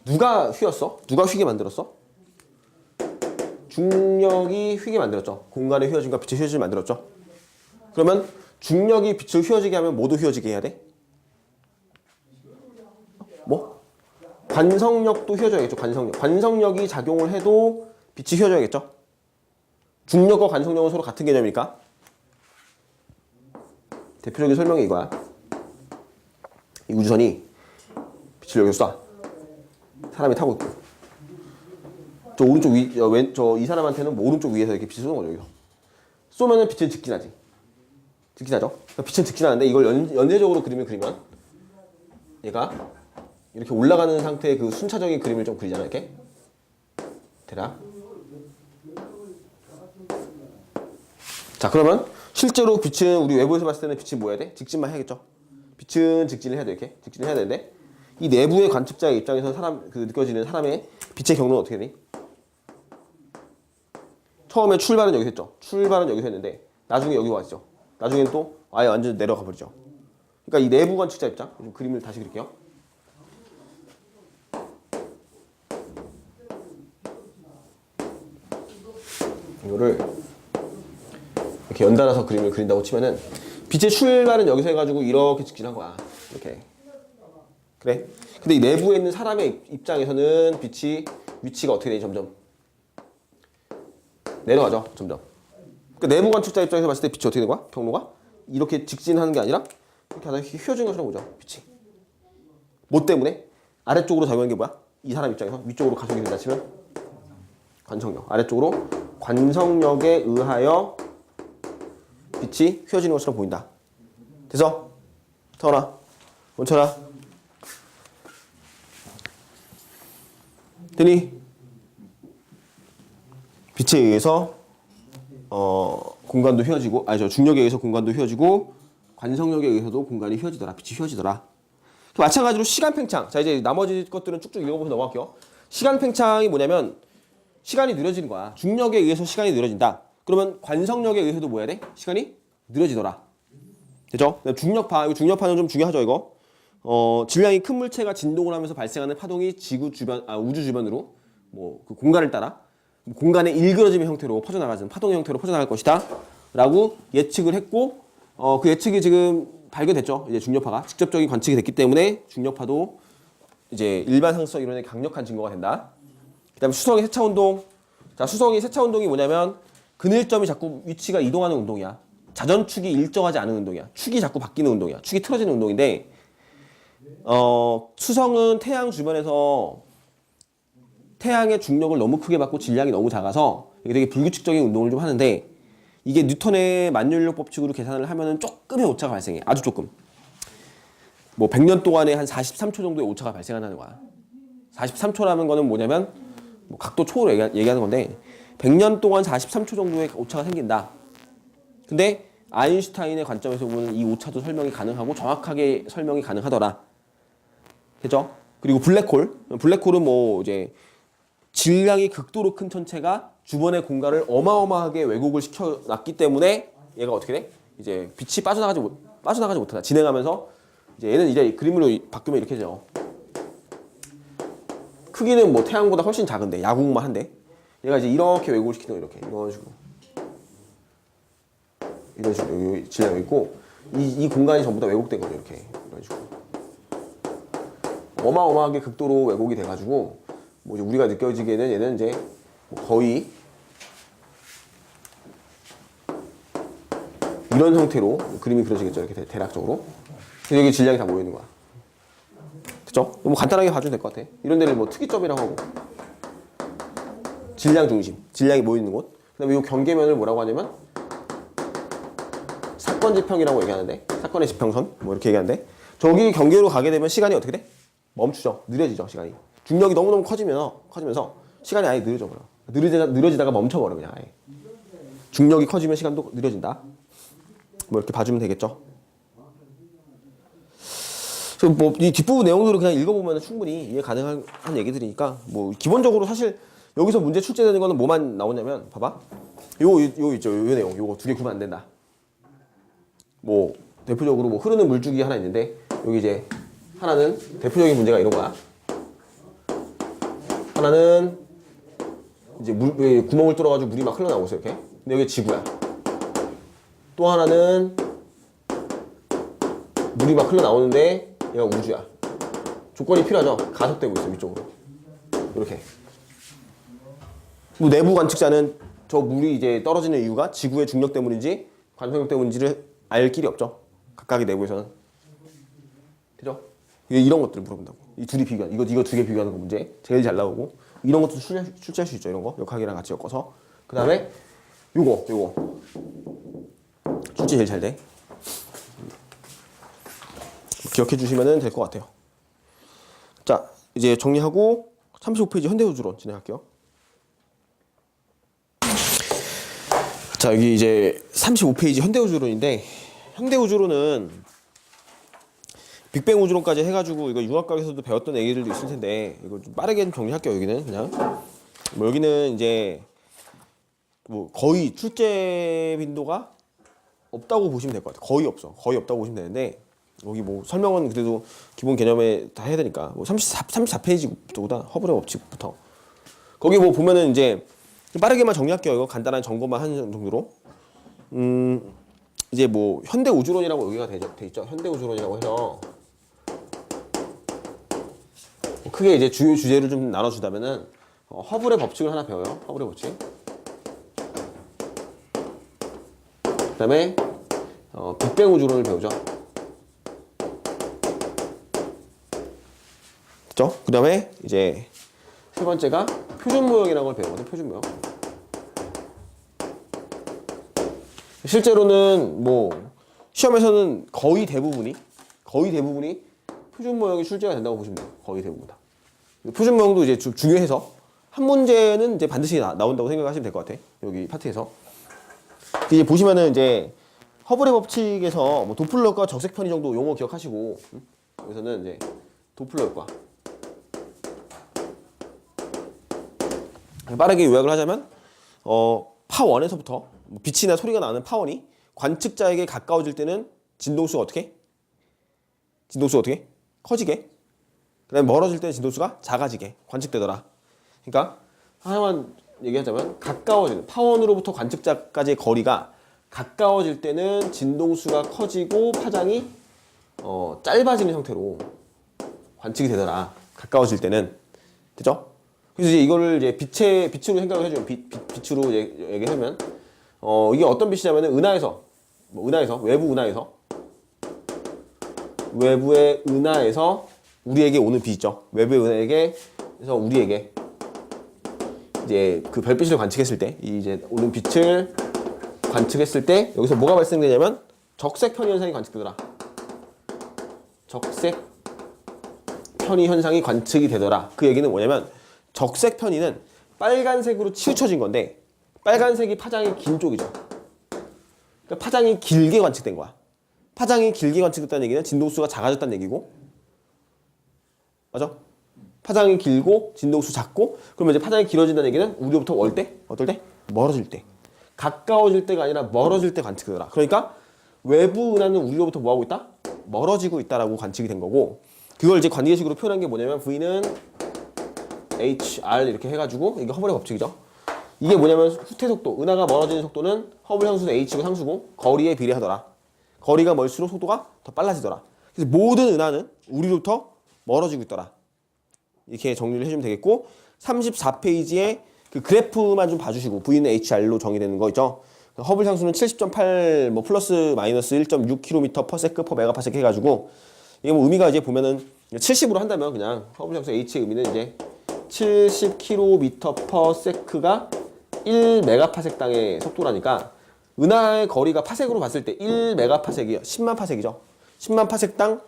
누가 휘었어? 누가 휘게 만들었어? 중력이 휘게 만들었죠. 공간의 휘어짐과 빛의 휘어짐을 만들었죠. 그러면 중력이 빛을 휘어지게 하면 뭐도 휘어지게 해야 돼? 뭐? 관성력도 휘어져야겠죠. 관성력이 작용을 해도 빛이 휘어져야겠죠. 중력과 관성력은 서로 같은 개념이니까. 대표적인 설명이 이거야. 이 우주선이 빛을 여기서 쏴. 사람이 타고 있고. 저 오른쪽 이 사람한테는 뭐 오른쪽 위에서 이렇게 빛을 쏘는 거죠. 여기서. 쏘면은 빛은 직진하지. 직진하죠. 그러니까 빛은 직진하는데 이걸 연쇄적으로 그리면 얘가 이렇게 올라가는 상태의 그 순차적인 그림을 좀 그리잖아. 이렇게. 대략. 자, 그러면 실제로 빛은 우리 외부에서 봤을 때는 빛이 뭐 해야 돼? 직진만 해야겠죠. 빛은 직진을 해야 돼. 이렇게. 직진을 해야 되는데 이 내부의 관측자의 입장에서 느껴지는 사람의 빛의 경로는 어떻게 되니? 처음에 출발은 여기서 했죠. 출발은 여기서 했는데 나중에 여기 왔죠. 나중에는 또 아예 완전 내려가 버리죠. 그러니까 이 내부 관측자 입장, 좀 그림을 다시 그릴게요. 이거를 이렇게 연달아서 그림을 그린다고 치면은 빛의 출발은 여기서 해가지고 이렇게 직진한 거야. 이렇게. 그래? 근데 이 내부에 있는 사람의 입장에서는 빛이 위치가 어떻게 되니? 점점 내려가죠. 점점. 그러니까 내부 관측자 입장에서 봤을 때 빛이 어떻게 되는 거야? 경로가? 이렇게 직진하는 게 아니라 이렇게 하다 휘어지는 것처럼 보죠. 빛이. 뭐 때문에? 아래쪽으로 작용하는 게 뭐야? 이 사람 입장에서 위쪽으로 가속이 된다 치면 관성력. 아래쪽으로 관성력에 의하여 빛이 휘어지는 것처럼 보인다. 됐어? 타원아, 원철아. 되니? 빛에 의해서 공간도 휘어지고, 중력에 의해서 공간도 휘어지고, 관성력에 의해서도 공간이 휘어지더라. 빛이 휘어지더라. 마찬가지로 시간 팽창. 자, 이제 나머지 것들은 쭉쭉 읽어보면서 넘어갈게요. 시간 팽창이 뭐냐면 시간이 느려지는 거야. 중력에 의해서 시간이 느려진다. 그러면 관성력에 의해서도 뭐 해야 돼? 시간이 느려지더라. 됐죠? 중력파. 이거 중력파는 좀 중요하죠, 이거. 질량이 큰 물체가 진동을 하면서 발생하는 파동이 지구 주변, 우주 주변으로 뭐 그 공간을 따라 공간의 일그러짐의 형태로 퍼져나가는 파동의 형태로 퍼져나갈 것이다. 라고 예측을 했고, 그 예측이 지금 발견됐죠. 이제 중력파가 직접적인 관측이 됐기 때문에 중력파도 이제 일반 상수성 이론의 강력한 증거가 된다. 그다음에 수성의 세차 운동. 자, 수성의 세차 운동이 뭐냐면 그늘점이 자꾸 위치가 이동하는 운동이야. 자전축이 일정하지 않은 운동이야. 축이 자꾸 바뀌는 운동이야. 축이 틀어지는 운동인데, 수성은 태양 주변에서 태양의 중력을 너무 크게 받고 질량이 너무 작아서 이게 되게 불규칙적인 운동을 좀 하는데, 이게 뉴턴의 만율력 법칙으로 계산을 하면은 조금의 오차가 발생해. 아주 조금. 뭐 100년 동안에 한 43초 정도의 오차가 발생한다는 거야. 43초라는 거는 뭐냐면 뭐 각도 초로 얘기하는 건데 100년 동안 43초 정도의 오차가 생긴다. 근데 아인슈타인의 관점에서 보면 이 오차도 설명이 가능하고 정확하게 설명이 가능하더라. 됐죠? 그리고 블랙홀은 뭐 이제 질량이 극도로 큰 천체가 주변의 공간을 어마어마하게 왜곡을 시켜놨기 때문에 얘가 어떻게 돼? 이제 빛이 빠져나가지 못한다. 진행하면서 이제 얘는 이제 그림으로 바꾸면 이렇게 되죠. 크기는 뭐 태양보다 훨씬 작은데 야구만 한데 얘가 이제 이렇게 왜곡을 시키는 거. 이렇게 이런 식으로 여기 질량이 있고 이 공간이 전부 다 왜곡된 거죠. 이렇게 이런 식으로 어마어마하게 극도로 왜곡이 돼가지고 뭐 이제 우리가 느껴지기에는 얘는 이제 뭐 거의 이런 형태로 그림이 그려지겠죠. 이렇게 대략적으로. 그래서 여기 질량이 다 모여 있는 거야. 됐죠? 뭐 간단하게 봐주면 될 것 같아. 이런 데를 뭐 특이점이라고 하고. 질량 중심. 질량이 모여 있는 곳. 그 다음에 이 경계면을 뭐라고 하냐면 사건 지평이라고 얘기하는데, 사건의 지평선 뭐 이렇게 얘기하는데, 저기 경계로 가게 되면 시간이 어떻게 돼? 멈추죠. 느려지죠. 시간이. 중력이 너무너무 커지면서 시간이 아예 느려져 버려. 느려지다가 멈춰버려 그냥 아예. 중력이 커지면 시간도 느려진다. 뭐 이렇게 봐주면 되겠죠. 뭐 이 뒷부분 내용들을 그냥 읽어보면 충분히 이해 가능한 얘기들이니까 뭐 기본적으로 사실 여기서 문제 출제되는 거는 뭐만 나오냐면 봐봐. 요 있죠. 요 내용. 요거 두 개 구면 안 된다. 뭐 대표적으로 뭐 흐르는 물줄기 하나 있는데 여기 이제 하나는 대표적인 문제가 이런 거야. 하나는 이제 구멍을 뚫어가지고 물이 막 흘러나오고 있어 이렇게. 근데 여기 지구야. 또 하나는 물이 막 흘러나오는데 얘가 우주야. 조건이 필요하죠. 가속되고 있어 위쪽으로. 이렇게. 뭐 내부 관측자는 저 물이 이제 떨어지는 이유가 지구의 중력 때문인지 관성력 때문인지를 알 길이 없죠. 각각의 내부에서는. 그죠? 이런 것들을 물어본다고. 이 둘이 비교하는, 이거 두 개 비교하는 거 문제 제일 잘 나오고, 이런 것도 출제할 수 있죠. 이런 거 역학이랑 같이 엮어서. 그 다음에 요거 출제 제일 잘 돼. 기억해 주시면 될 것 같아요. 자, 이제 정리하고 35페이지 현대우주론 진행할게요. 자, 여기 이제 35페이지 현대우주론인데, 현대우주론은 빅뱅 우주론까지 해가지고 이거 융합과학에서도 배웠던 얘기들도 있을 텐데 이거 좀 빠르게 좀 정리할게요. 여기는 그냥 뭐 여기는 이제 뭐 거의 출제 빈도가 없다고 보시면 될 것 같아요. 거의 없다고 보시면 되는데 여기 뭐 설명은 그래도 기본 개념에 다 해야 되니까 뭐 34페이지부터 허블의 법칙부터 거기 뭐 보면은 이제 좀 빠르게만 정리할게요. 이거 간단한 점검만 하는 정도로 이제 뭐 현대 우주론이라고 여기가 돼 있죠. 현대 우주론이라고 해서 크게 이제 주요 주제를 좀 나눠주자면은 허블의 법칙을 하나 배워요. 허블의 법칙. 그다음에 빅뱅 우주론을 배우죠. 됐죠? 그 다음에 이제 세 번째가 표준 모형이라는 걸 배우거든. 표준 모형. 실제로는 뭐 시험에서는 거의 대부분이 표준 모형이 출제가 된다고 보시면 돼요. 거의 대부분 다. 표준 모형도 이제 중요해서 한 문제는 이제 반드시 나온다고 생각하시면 될 것 같아. 여기 파트에서. 이제 보시면은 이제 허블의 법칙에서 뭐 도플러 효과, 적색 편의 정도 용어 기억하시고, 여기서는 이제 도플러 효과. 빠르게 요약을 하자면 파1에서부터 빛이나 소리가 나는 파1이 관측자에게 가까워질 때는 진동수가 어떻게? 커지게. 그 다음에 멀어질 때는 진동수가 작아지게 관측되더라. 그러니까 하나만 얘기하자면 가까워지는 파1으로부터 관측자까지의 거리가 가까워질 때는 진동수가 커지고 파장이 짧아지는 형태로 관측이 되더라. 가까워질 때는. 됐죠? 그래서 이제 이거를 이제 빛으로 생각을 해주면 빛으로 얘기하면 이게 어떤 빛이냐면은 외부의 은하에서 우리에게 오는 빛 있죠. 외부의 은하에게서 우리에게 이제 그 별빛을 관측했을 때 이제 오는 빛을 관측했을 때 여기서 뭐가 발생되냐면 적색 편의 현상이 관측되더라. 적색 편의 현상이 관측이 되더라. 그 얘기는 뭐냐면 적색 편의는 빨간색으로 치우쳐진 건데 빨간색이 파장이 긴 쪽이죠. 그러니까 파장이 길게 관측된 거야. 파장이 길게 관측됐다는 얘기는 진동수가 작아졌다는 얘기고, 맞아? 파장이 길고 진동수 작고, 그러면 이제 파장이 길어진다는 얘기는 우리로부터 어떨 때? 멀어질 때. 가까워질 때가 아니라 멀어질 때 관측되더라. 그러니까 외부 은하는 우리로부터 뭐하고 있다? 멀어지고 있다라고 관측이 된 거고, 그걸 이제 관계식으로 표현한 게 뭐냐면 V는 HR 이렇게 해가지고, 이게 허블의 법칙이죠. 이게 뭐냐면 후퇴 속도, 은하가 멀어지는 속도는 허블 상수는 H고 상수고 거리에 비례하더라. 거리가 멀수록 속도가 더 빨라지더라. 그래서 모든 은하는 우리로부터 멀어지고 있더라. 이렇게 정리를 해주면 되겠고, 34페이지에 그 그래프만 좀 봐주시고, V는 HR로 정의되는 거 있죠. 허블 상수는 70.8 뭐 플러스 마이너스 1.6km/s/메가파섹 해가지고, 이게 뭐 의미가 이제 보면은 70으로 한다면 그냥 허블 상수 H의 의미는 이제 70km/s가 1메가파섹당의 속도라니까, 은하의 거리가 파섹으로 봤을 때 1메가파섹이요. 10만 파섹이죠. 10만 파섹당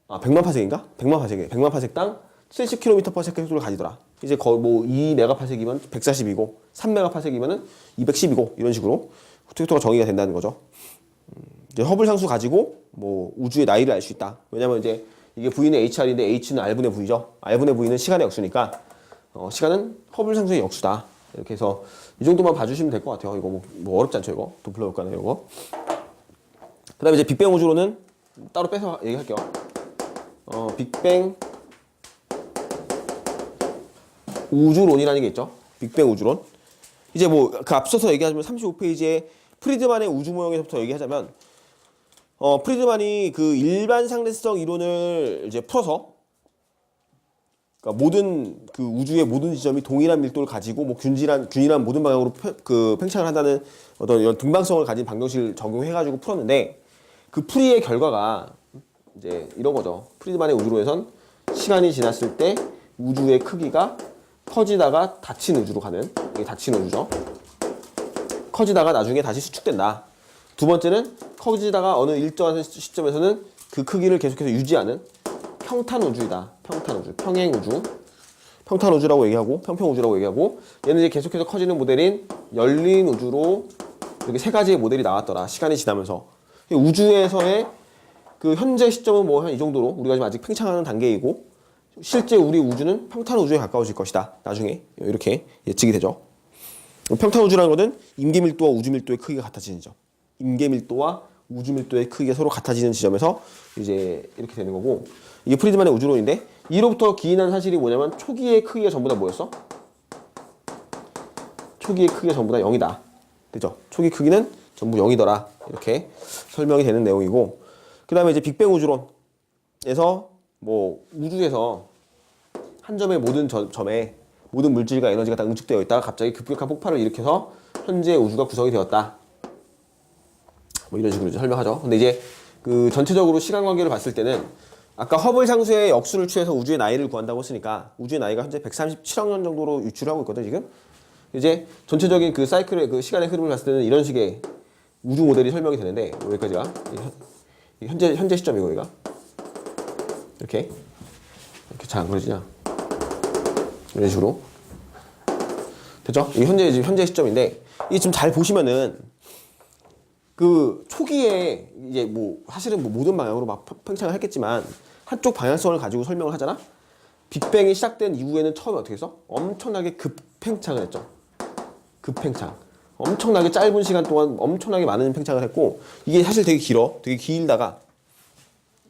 100만 파섹인가? 100만 파섹이에요. 100만 파섹당 70km/s 속도를 가지더라. 이제 거의 뭐 2메가파섹이면 140이고 3메가파섹이면은 210이고 이런 식으로 속도가 정의가 된다는 거죠. 이제 허블 상수 가지고 뭐 우주의 나이를 알 수 있다. 왜냐면 이제 이게 V는 HR인데 H는 R분의 V죠. R분의 V는 시간의 역수니까 시간은 허블 상수의 역수다. 이렇게 해서 이 정도만 봐주시면 될 것 같아요. 이거 뭐 어렵지 않죠, 이거? 도플러 효과는 이거. 그 다음에 이제 빅뱅 우주론은 따로 빼서 얘기할게요. 빅뱅 우주론이라는 게 있죠. 빅뱅 우주론. 이제 뭐 그 앞서서 얘기하자면 35페이지에 프리드만의 우주 모형에서부터 얘기하자면 프리드만이 그 일반 상대성 이론을 이제 풀어서, 그러니까 모든 그 우주의 모든 지점이 동일한 밀도를 가지고 뭐 균일한 모든 방향으로 팽창을 한다는 어떤 이런 등방성을 가진 방정식을 적용해가지고 풀었는데, 그 풀이의 결과가 이제 이런 거죠. 프리드만의 우주론에선 시간이 지났을 때 우주의 크기가 커지다가 닫힌 우주로 가는, 이게 닫힌 우주죠. 커지다가 나중에 다시 수축된다. 두 번째는 커지다가 어느 일정한 시점에서는 그 크기를 계속해서 유지하는 평탄 우주이다. 평탄 우주, 평행 우주, 평탄 우주라고 얘기하고 평평 우주라고 얘기하고, 얘는 이제 계속해서 커지는 모델인 열린 우주로 이렇게 세 가지의 모델이 나왔더라. 시간이 지나면서 우주에서의 그 현재 시점은 뭐 한 이 정도로 우리가 지금 아직 팽창하는 단계이고, 실제 우리 우주는 평탄 우주에 가까워질 것이다. 나중에 이렇게 예측이 되죠. 평탄 우주라는 것은 임계 밀도와 우주 밀도의 크기가 같아지는 점. 임계 밀도와 우주 밀도의 크기가 서로 같아지는 지점에서 이제 이렇게 되는 거고, 이게 프리드만의 우주론인데, 이로부터 기인한 사실이 뭐냐면 초기의 크기가 전부 다 뭐였어? 초기의 크기가 전부 다 0이다. 그죠? 초기 크기는 전부 0이더라. 이렇게 설명이 되는 내용이고, 그 다음에 이제 빅뱅 우주론에서 뭐 우주에서 한 점의 모든 점에 모든 물질과 에너지가 다 응축되어 있다가 갑자기 급격한 폭발을 일으켜서 현재 우주가 구성이 되었다. 뭐 이런 식으로 이제 설명하죠. 근데 이제 그 전체적으로 시간 관계를 봤을 때는 아까 허블 상수의 역수를 취해서 우주의 나이를 구한다고 했으니까 우주의 나이가 현재 137억 년 정도로 유출하고 있거든 지금. 이제 전체적인 그 사이클의 그 시간의 흐름을 봤을 때는 이런 식의 우주 모델이 설명이 되는데 여기까지가 현재 시점이고 여기가 이렇게 잘 안 그려지냐 이런 식으로 됐죠? 이게 현재 시점인데 이게 좀 잘 보시면은 그 초기에 이제 뭐 사실은 뭐 모든 방향으로 막 팽창을 했겠지만 한쪽 방향성을 가지고 설명을 하잖아. 빅뱅이 시작된 이후에는 처음에 어떻게 했어? 엄청나게 급팽창을 했죠. 급팽창. 엄청나게 짧은 시간 동안 엄청나게 많은 팽창을 했고 이게 사실 되게 길어. 되게 길다가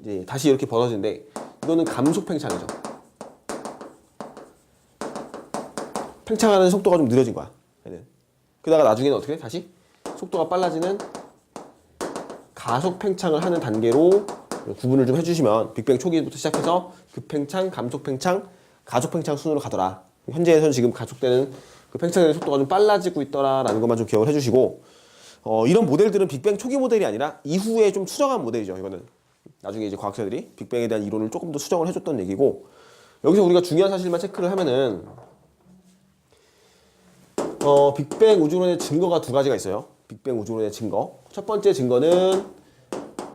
이제 다시 이렇게 벌어지는데 이거는 감속 팽창이죠. 팽창하는 속도가 좀 느려진 거야. 얘는. 그러다가 나중에는 어떻게 해? 다시 속도가 빨라지는 가속 팽창을 하는 단계로 구분을 좀 해주시면 빅뱅 초기부터 시작해서 급팽창, 감속 팽창, 가속 팽창 순으로 가더라. 현재에서는 지금 가속되는 그 팽창의 속도가 좀 빨라지고 있더라라는 것만 좀 기억을 해주시고 이런 모델들은 빅뱅 초기 모델이 아니라 이후에 좀 수정한 모델이죠. 이거는 나중에 이제 과학자들이 빅뱅에 대한 이론을 조금 더 수정을 해줬던 얘기고 여기서 우리가 중요한 사실만 체크를 하면은 빅뱅 우주론의 증거가 두 가지가 있어요. 빅뱅 우주론의 증거. 첫 번째 증거는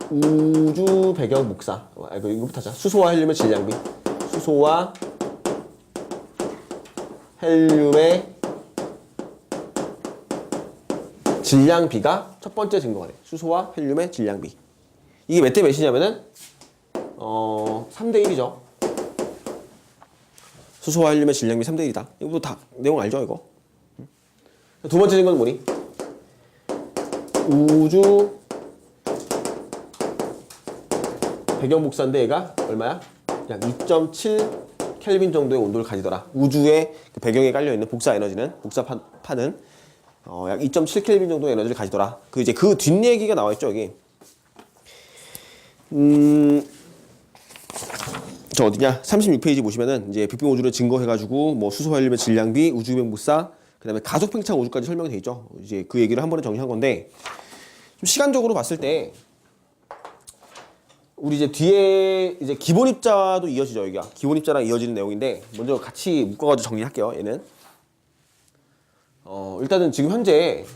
우주 배경 복사. 이거부터 하자. 수소와 헬륨의 질량비. 수소와 헬륨의 질량비가 첫 번째 증거가 돼. 수소와 헬륨의 질량비. 이게 몇 대 몇이냐면은 3대 1이죠. 수소와 헬륨의 질량비 3대 1이다. 이것도 다 내용 알죠, 이거? 두 번째 증거는 뭐니? 우주 배경 복사인데 얘가 얼마야? 약 2.7 켈빈 정도의 온도를 가지더라. 우주의 그 배경에 깔려있는 복사 에너지는 복사판은 약 2.7 켈빈 정도의 에너지를 가지더라. 그 이제 그 뒷얘기가 나와있죠 여기. 저 어디냐? 36페이지 보시면은 이제 빅뱅 우주를 증거해가지고 뭐 수소와 헬륨의 질량비, 우주 배경 복사, 그다음에 가속 팽창 우주까지 설명이 돼 있죠. 이제 그 얘기를 한 번에 정리한 건데 좀 시간적으로 봤을 때 우리 이제 뒤에 이제 기본 입자도 이어지죠. 여기가 기본 입자랑 이어지는 내용인데 먼저 같이 묶어가지고 정리할게요. 얘는 일단은 지금 현재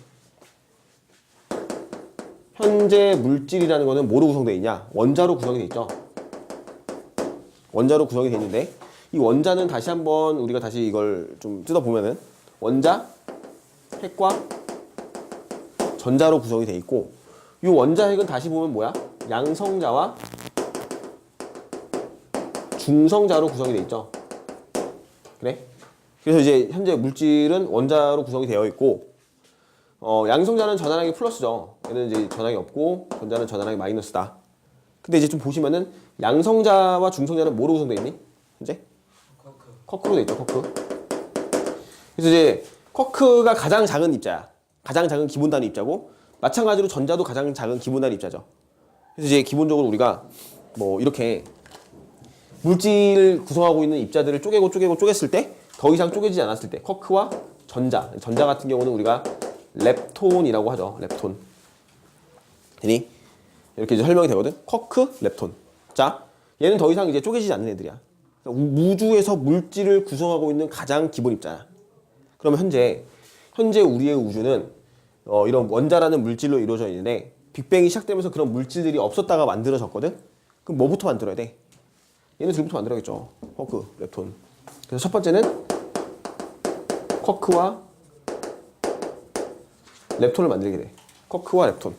물질이라는 거는 뭐로 구성되어 있냐? 원자로 구성이 되어 있죠. 원자로 구성이 되어 있는데 이 원자는 다시 한번 우리가 다시 이걸 좀 뜯어보면은 원자, 핵과 전자로 구성이 되어 있고 이 원자 핵은 다시 보면 뭐야? 양성자와 중성자로 구성이 되어 있죠. 그래? 그래서 이제 현재 물질은 원자로 구성이 되어 있고 양성자는 전환하기 플러스죠. 얘는 이제 전항이 없고 전자는 전환하기 마이너스다. 근데 이제 좀 보시면은 양성자와 중성자는 뭐로 구성되어 있니? 현재? 쿼크로 되어 있죠. 쿼크. 그래서 이제 쿼크가 가장 작은 입자야. 가장 작은 기본 단위 입자고 마찬가지로 전자도 가장 작은 기본 단위 입자죠. 그래서 이제 기본적으로 우리가 뭐 이렇게 물질을 구성하고 있는 입자들을 쪼갰을 때 더 이상 쪼개지지 않았을 때 쿼크와 전자 같은 경우는 우리가 렙톤이라고 하죠. 렙톤. 되니? 이렇게 이제 설명이 되거든. 쿼크, 렙톤. 자, 얘는 더 이상 이제 쪼개지지 않는 애들이야. 우주에서 물질을 구성하고 있는 가장 기본 입자야. 그러면 현재 우리의 우주는 이런 원자라는 물질로 이루어져 있는데 빅뱅이 시작되면서 그런 물질들이 없었다가 만들어졌거든. 그럼 뭐부터 만들어야 돼? 얘는 둘부터 만들어야겠죠. 쿼크, 렙톤. 그래서 첫 번째는 쿼크와 렙톤을 만들게 돼. 쿼크와 렙톤.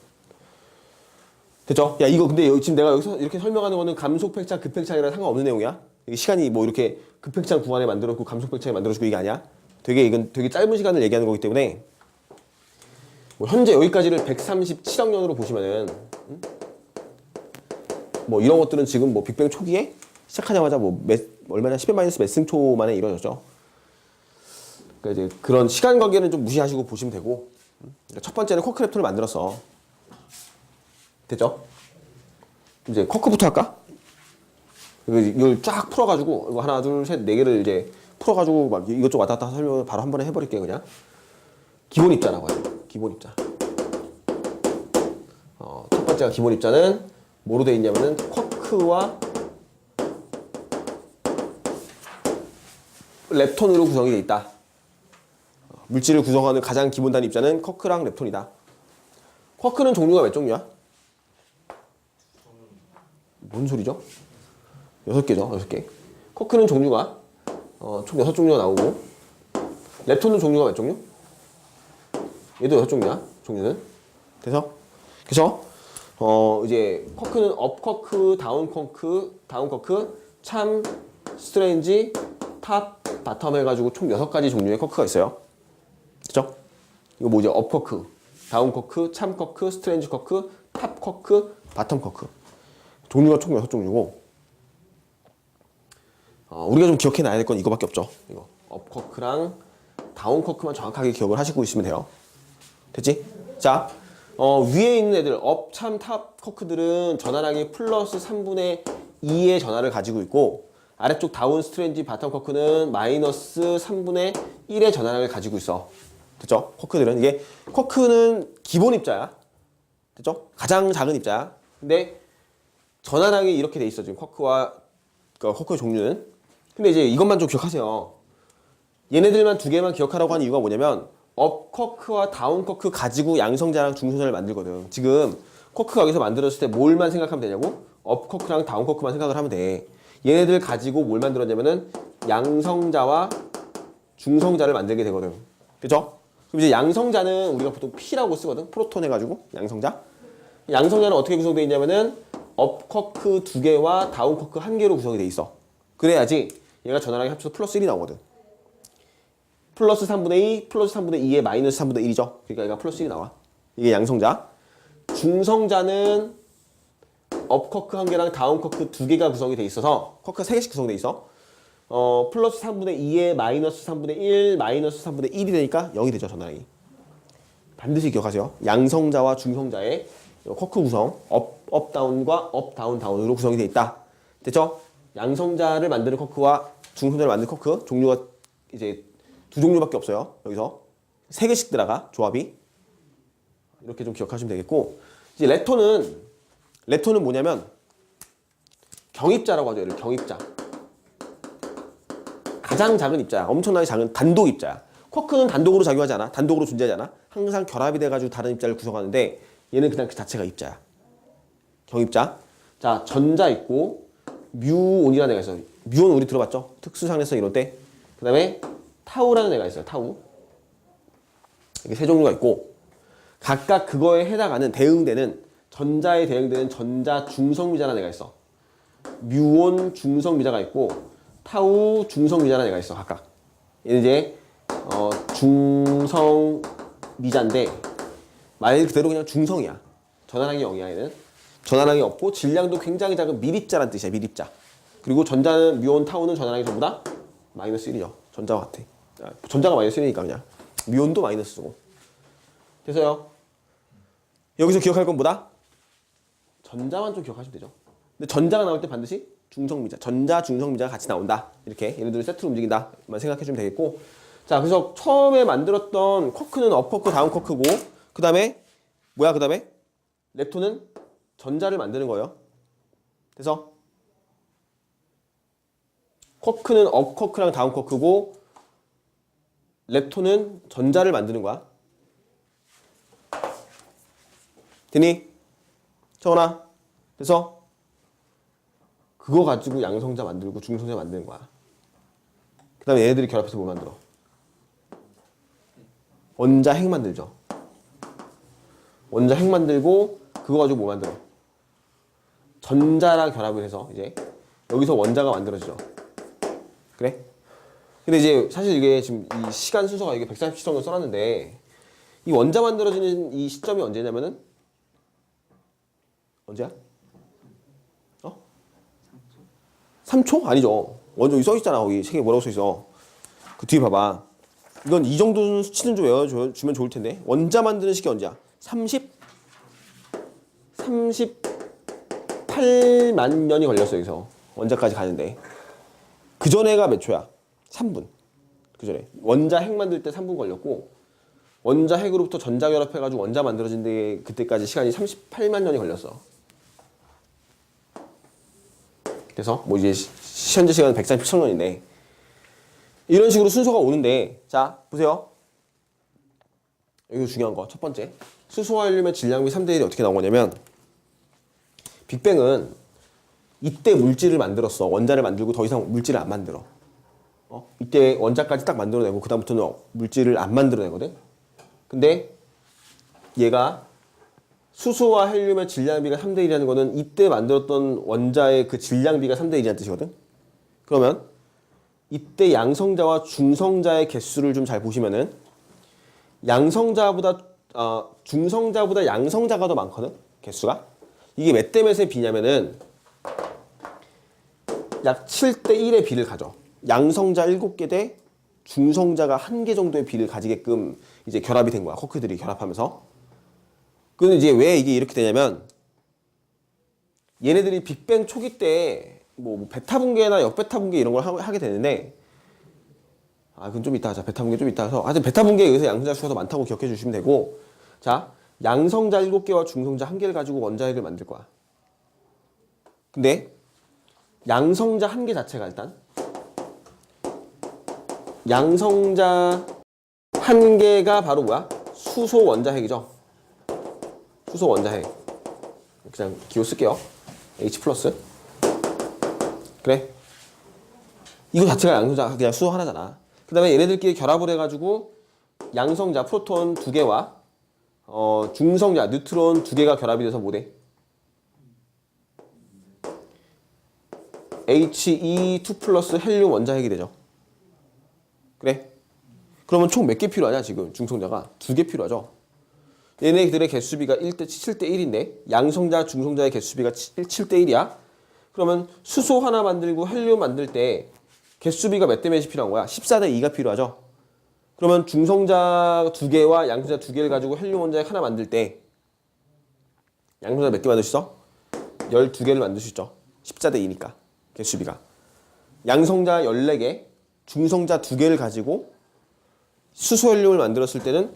됐죠? 야, 이거 근데 지금 내가 여기서 이렇게 설명하는 거는 감속 팽창, 급팽창이랑 상관없는 내용이야. 이게 시간이 뭐 이렇게 급팽창 구간에 만들었고 감속 팽창에 만들어지고 이게 아니야. 이건 되게 짧은 시간을 얘기하는 거기 때문에 뭐 현재 여기까지를 137억 년으로 보시면은 뭐 이런 것들은 지금 뭐 빅뱅 초기에 시작하자마자 뭐 얼마나 10의 마이너스 몇 승초 만에 이루어졌죠. 그러니까 이제 그런 시간 관계는 좀 무시하시고 보시면 되고 그러니까 첫 번째는 쿼크 렙톤을 만들었어. 됐죠? 이제 쿼크부터 할까? 이걸 쫙 풀어가지고 이거 하나 둘 셋 네 개를 이제 풀어가지고 막 이것저것 왔다 갔다 설명을 바로 한 번에 해버릴게 그냥. 기본 입자라고 해요. 기본 입자. 첫 번째가 기본 입자는 뭐로 되어 있냐면은 쿼크와 렙톤으로 구성이 되어 있다. 물질을 구성하는 가장 기본 단위 입자는 쿼크랑 렙톤이다. 쿼크는 종류가 몇 종류야? 뭔 소리죠? 6개죠. 6개. 쿼크는 종류가 총 6종류가 나오고, 렙톤은 종류가 몇 종류? 얘도 6종류야. 종류는. 그래서 이제 쿼크는 업 쿼크, 다운 쿼크, 참, 스트레인지, 탑, 바텀 해가지고 총 6가지 종류의 쿼크가 있어요. 그죠? 이거 뭐죠? 업 쿼크, 다운 쿼크, 참 쿼크, 스트레인지 쿼크, 탑 쿼크, 바텀 쿼크. 종류가 총 6종류고, 우리가 좀 기억해놔야 될 건 이거밖에 없죠. 이거 업 쿼크랑 다운 쿼크만 정확하게 기억을 하시고 있으면 돼요. 됐지? 자, 위에 있는 애들 업, 참, 탑 쿼크들은 전환항이 플러스 3분의 2의 전하를 가지고 있고, 아래쪽 다운, 스트레인지, 바텀 쿼크는 마이너스 3분의 1의 전하를 가지고 있어. 됐죠? 쿼크들은 이게 쿼크는 기본 입자야. 됐죠? 가장 작은 입자야. 근데 전환항이 이렇게 돼 있어. 지금 쿼크와 쿼크의 종류는. 근데 이제 이것만 좀 기억하세요. 얘네들만 두 개만 기억하라고 하는 이유가 뭐냐면, 업 쿼크와 다운 쿼크 가지고 양성자랑 중성자를 만들거든. 지금 쿼크가 여기서 만들었을 때 뭘만 생각하면 되냐고? 업 쿼크랑 다운 쿼크만 생각을 하면 돼. 얘네들 가지고 뭘 만들었냐면은 양성자와 중성자를 만들게 되거든. 그죠? 그럼 이제 양성자는 우리가 보통 P라고 쓰거든. 프로톤 해가지고 양성자. 양성자는 어떻게 구성되어 있냐면은 업 쿼크 2개와 다운 쿼크 1개로 구성이 돼 있어. 그래야지 얘가 전화량이 합쳐서 플러스 1이 나오거든. 플러스 3분의 2, 플러스 3분의 2에 마이너스 3분의 1이죠. 그러니까 얘가 플러스 1이 나와. 이게 양성자. 중성자는 업 쿼크 1개랑 다운 쿼크 2개가 구성이 돼 있어서, 쿼크가 3개씩 구성돼 있어. 플러스 3분의 2에 마이너스 3분의 1, 마이너스 3분의 1이 되니까 0이 되죠, 전화량이. 반드시 기억하세요. 양성자와 중성자의 쿼크 구성, 업 다운과 업 다운 다운으로 구성이 돼 있다. 됐죠? 양성자를 만드는 쿼크와 중성자를 만드는 쿼크 종류가 이제 두 종류밖에 없어요. 여기서 3개씩 들어가, 조합이. 이렇게 좀 기억하시면 되겠고, 이제 렙톤은 뭐냐면 경입자라고 하죠. 얘를 경입자. 가장 작은 입자야. 엄청나게 작은 단독 입자야. 쿼크는 단독으로 작용하지 않아. 단독으로 존재하지 않아. 항상 결합이 돼가지고 다른 입자를 구성하는데, 얘는 그냥 그 자체가 입자야. 경입자. 자, 전자 있고 뮤온이라는 애가 있어. 뮤온 우리 들어봤죠? 특수상례성 이론 때. 그 다음에 타우라는 애가 있어요. 타우. 이게 세 종류가 있고, 각각 그거에 해당하는 대응되는, 전자에 대응되는 전자 중성미자라는 애가 있어. 뮤온 중성미자가 있고 타우 중성미자라는 애가 있어. 각각. 얘는 이제 중성미자인데 말 그대로 그냥 중성이야. 전환항이 0이야. 얘는 전환항이 없고 질량도 굉장히 작은 밀입자란 뜻이야. 밀입자. 그리고 전자는 뮤온 타우는 전환항이 전부 다 마이너스 1이죠. 전자와 같아. 전자가 마이너스 1이니까 그냥 뮤온도 마이너스고. 돼서요. 여기서 기억할 건 뭐다? 전자만 좀 기억하시면 되죠. 근데 전자가 나올 때 반드시 중성미자, 전자 중성미자가 같이 나온다. 이렇게 얘네들을 세트로 움직인다만 생각해주면 되겠고, 자, 그래서 처음에 만들었던 쿼크는 업 쿼크, 다운 쿼크고, 그 다음에 뭐야? 그 다음에 렙톤은 전자를 만드는 거예요. 그래서 쿼크는 업 쿼크랑 다운 쿼크고, 렙톤은 전자를 만드는 거야. 되니? 정원아. 그래서 그거 가지고 양성자 만들고 중성자 만드는 거야. 그 다음에 얘네들이 결합해서 뭐 만들어? 원자핵 만들죠. 원자핵 만들고 그거 가지고 뭐 만들어? 전자랑 결합을 해서 이제 여기서 원자가 만들어지죠. 그래? 근데 이제 사실 이게 지금 이 시간 순서가 이게 137정도 써놨는데, 이 원자 만들어지는 이 시점이 언제냐면은 언제야? 3초? 아니죠. 먼저 여기 써있잖아. 거기 책에 뭐라고 써있어. 그 뒤에 봐봐. 이건 이 정도 수치는 좀 외워주면 좋을 텐데. 원자 만드는 시기 언제야? 38만 년이 걸렸어. 여기서 원자까지 가는데. 그 전에가 몇 초야? 3분. 그 전에 원자 핵 만들 때 3분 걸렸고, 원자 핵으로부터 전자 결합해가지고 원자 만들어진 데 그때까지 시간이 38만 년이 걸렸어. 그래서 뭐 이제 현재 시간은 137천 년인데, 이런 식으로 순서가 오는데, 자 보세요. 이거 중요한 거 첫 번째, 수소와 헬륨의 질량비 3대1이 어떻게 나온 거냐면, 빅뱅은 이때 물질을 만들었어. 원자를 만들고 더 이상 물질을 안 만들어. 이때 원자까지 딱 만들어내고 그 다음부터는 물질을 안 만들어내거든. 근데 얘가 수소와 헬륨의 질량비가 3대1이라는 거는 이때 만들었던 원자의 그 질량비가 3대1이라는 뜻이거든. 그러면 이때 양성자와 중성자의 개수를 좀 잘 보시면은, 중성자보다 양성자가 더 많거든, 개수가. 이게 몇 대 몇의 비냐면은 약 7대1의 비를 가져. 양성자 7개 대 중성자가 1개 정도의 비를 가지게끔 이제 결합이 된 거야. 쿼크들이 결합하면서. 근데 이제 왜 이게 이렇게 되냐면, 얘네들이 빅뱅 초기 때 뭐 베타 붕괴나 역베타 붕괴 이런 걸 하게 되는데, 그건 좀 이따 하자. 베타 붕괴 좀 이따 해서. 하여튼 베타 붕괴에 의해서 양성자 수가 더 많다고 기억해 주시면 되고, 자, 양성자 7개와 중성자 1개를 가지고 원자핵을 만들 거야. 근데 양성자 1개 자체가 일단, 양성자 1개가 바로 뭐야? 수소 원자핵이죠. 수소 원자핵. 그냥 기호 쓸게요. H 플러스. 그래. 이거 자체가 양성자 그냥 수소 하나잖아. 그 다음에 얘네들끼리 결합을 해가지고 양성자 프로톤 2개와 중성자 뉴트론 2개가 결합이 돼서 뭐 돼? He2 플러스 헬륨 원자핵이 되죠. 그래. 그러면 총 몇 개 필요하냐 지금 중성자가? 2개 필요하죠. 얘네들의 개수비가 7대1인데 양성자 중성자의 개수비가 7대1이야. 그러면 수소 하나 만들고 헬륨 만들 때 개수비가 몇 대 몇이 필요한 거야? 14대2가 필요하죠. 그러면 중성자 2개와 양성자 2개를 가지고 헬륨 원자핵 하나 만들 때 양성자 몇 개 만들 수 있어? 12개를 만들 수 있죠. 14대2니까 개수비가. 양성자 14개, 중성자 2개를 가지고 수소 헬륨을 만들었을 때는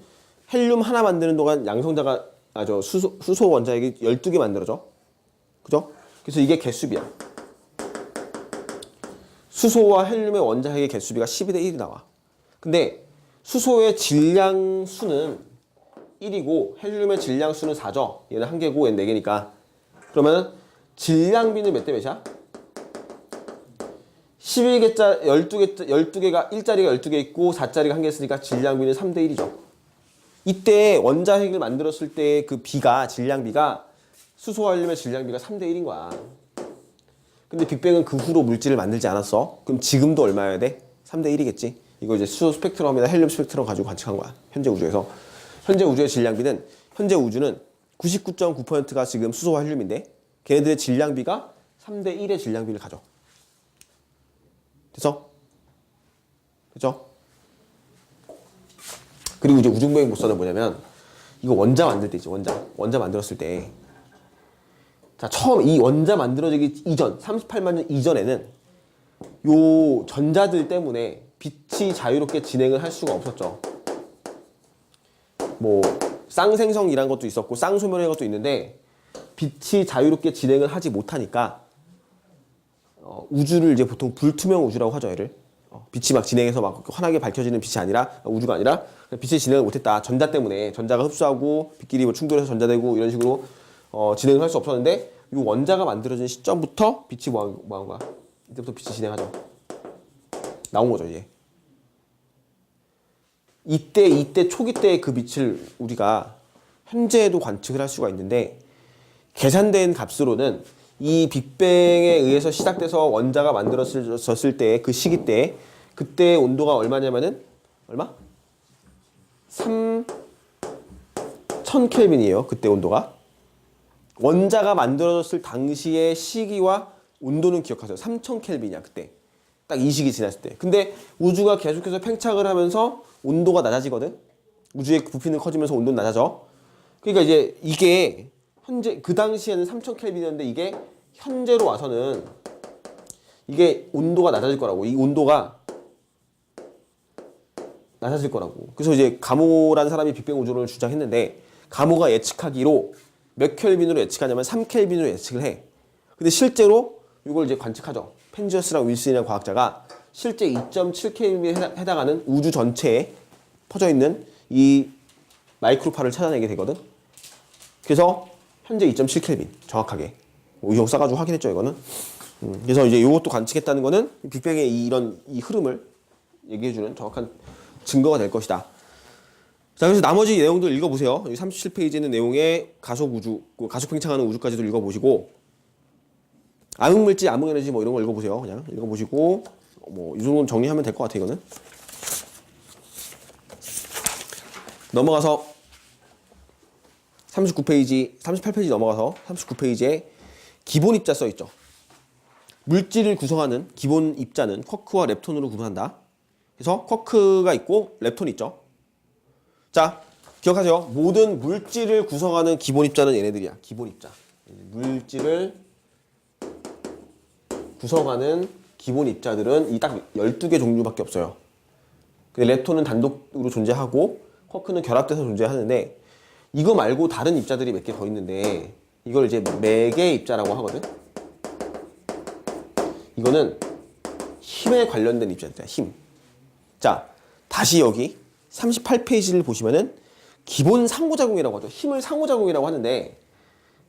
헬륨 하나 만드는 동안 양성자가 수소 원자핵이 12개 만들어져. 그죠? 그래서 이게 개수비야. 수소와 헬륨의 원자핵의 개수비가 12대1이 나와. 근데 수소의 질량 수는 1이고 헬륨의 질량 수는 4죠. 얘는 1개고 얘는 4개니까. 그러면 질량비는 몇 대 몇이야? 11개짜 12개가 1자리가 12개 있고 4자리가 1개 있으니까 질량비는 3대1이죠. 이때 원자핵을 만들었을 때 그 비가, 질량비가 수소와 헬륨의 질량비가 3대1인 거야. 근데 빅뱅은 그 후로 물질을 만들지 않았어. 그럼 지금도 얼마여야 돼? 3대1이겠지. 이거 이제 수소 스펙트럼이나 헬륨 스펙트럼 가지고 관측한 거야. 현재 우주에서. 현재 우주의 질량비는, 현재 우주는 99.9%가 지금 수소와 헬륨인데 걔네들의 질량비가 3대1의 질량비를 가져. 됐어? 됐죠? 그리고 이제 우주보행 보선은 뭐냐면, 이거 원자 만들 때 있지. 원자 만들었을 때, 자, 처음 이 원자 만들어지기 이전 38만 년 이전에는 요 전자들 때문에 빛이 자유롭게 진행을 할 수가 없었죠. 뭐 쌍생성이란 것도 있었고 쌍소멸이란 것도 있는데, 빛이 자유롭게 진행을 하지 못하니까 우주를 이제 보통 불투명 우주라고 하죠. 얘를 빛이 막 진행해서 막 환하게 밝혀지는 빛이 아니라, 우주가 아니라 빛이 진행을 못했다. 전자 때문에. 전자가 흡수하고 빛끼리 뭐 충돌해서 전자되고 이런 식으로 진행을 할 수 없었는데, 이 원자가 만들어진 시점부터 빛이 뭐 한 거야? 이때부터 빛이 진행하죠. 나온 거죠, 이제. 이때 초기 때의 그 빛을 우리가 현재에도 관측을 할 수가 있는데, 계산된 값으로는 이 빅뱅에 의해서 시작돼서 원자가 만들어졌을 때 그 시기 때, 그때 온도가 얼마냐면은 얼마? 3000켈빈이에요. 그때 온도가. 원자가 만들어졌을 당시의 시기와 온도는 기억하세요. 3000켈빈이야 그때. 딱 이 시기 지났을 때. 근데 우주가 계속해서 팽창을 하면서 온도가 낮아지거든. 우주의 부피는 커지면서 온도는 낮아져. 그러니까 이제 이게 현재, 그 당시에는 3000켈빈이었는데 이게 현재로 와서는 이게 온도가 낮아질 거라고. 이 온도가 낮아질 거라고. 그래서 이제 가모라는 사람이 빅뱅 우주론을 주장했는데, 가모가 예측하기로 몇 켈빈으로 예측하냐면 3켈빈으로 예측을 해. 근데 실제로 이걸 이제 관측하죠. 펜지어스랑 윌슨이라는 과학자가 실제 2.7Km에 해당하는 우주 전체에 퍼져 있는 이 마이크로파를 찾아내게 되거든. 그래서 현재 2.7K 정확하게 이거 써가지고 확인했죠 이거는. 그래서 이제 이것도 관측했다는 거는 빅뱅의 이런 이 흐름을 얘기해주는 정확한 증거가 될 것이다. 자, 그래서 나머지 내용들 읽어보세요. 여기 37페이지는 내용의 가속 우주, 가속 팽창하는 우주까지도 읽어보시고, 암흑물질, 암흑에너지 뭐 이런 거 읽어보세요. 그냥 읽어보시고, 뭐 이 정도는 정리하면 될 것 같아 이거는. 넘어가서 39페이지, 38페이지 넘어가서 39페이지에 기본 입자 써 있죠. 물질을 구성하는 기본 입자는 쿼크와 렙톤으로 구분한다. 그래서 쿼크가 있고 렙톤이 있죠. 자, 기억하세요. 모든 물질을 구성하는 기본 입자는 얘네들이야. 기본 입자. 물질을 구성하는 기본 입자들은 이 딱 12개 종류밖에 없어요. 렙톤은 단독으로 존재하고 쿼크는 결합돼서 존재하는데, 이거 말고 다른 입자들이 몇 개 더 있는데 이걸 이제 매개 입자라고 하거든. 이거는 힘에 관련된 입자들이야. 힘. 자, 다시 여기 38페이지를 보시면은 기본 상호작용이라고 하죠. 힘을 상호작용이라고 하는데,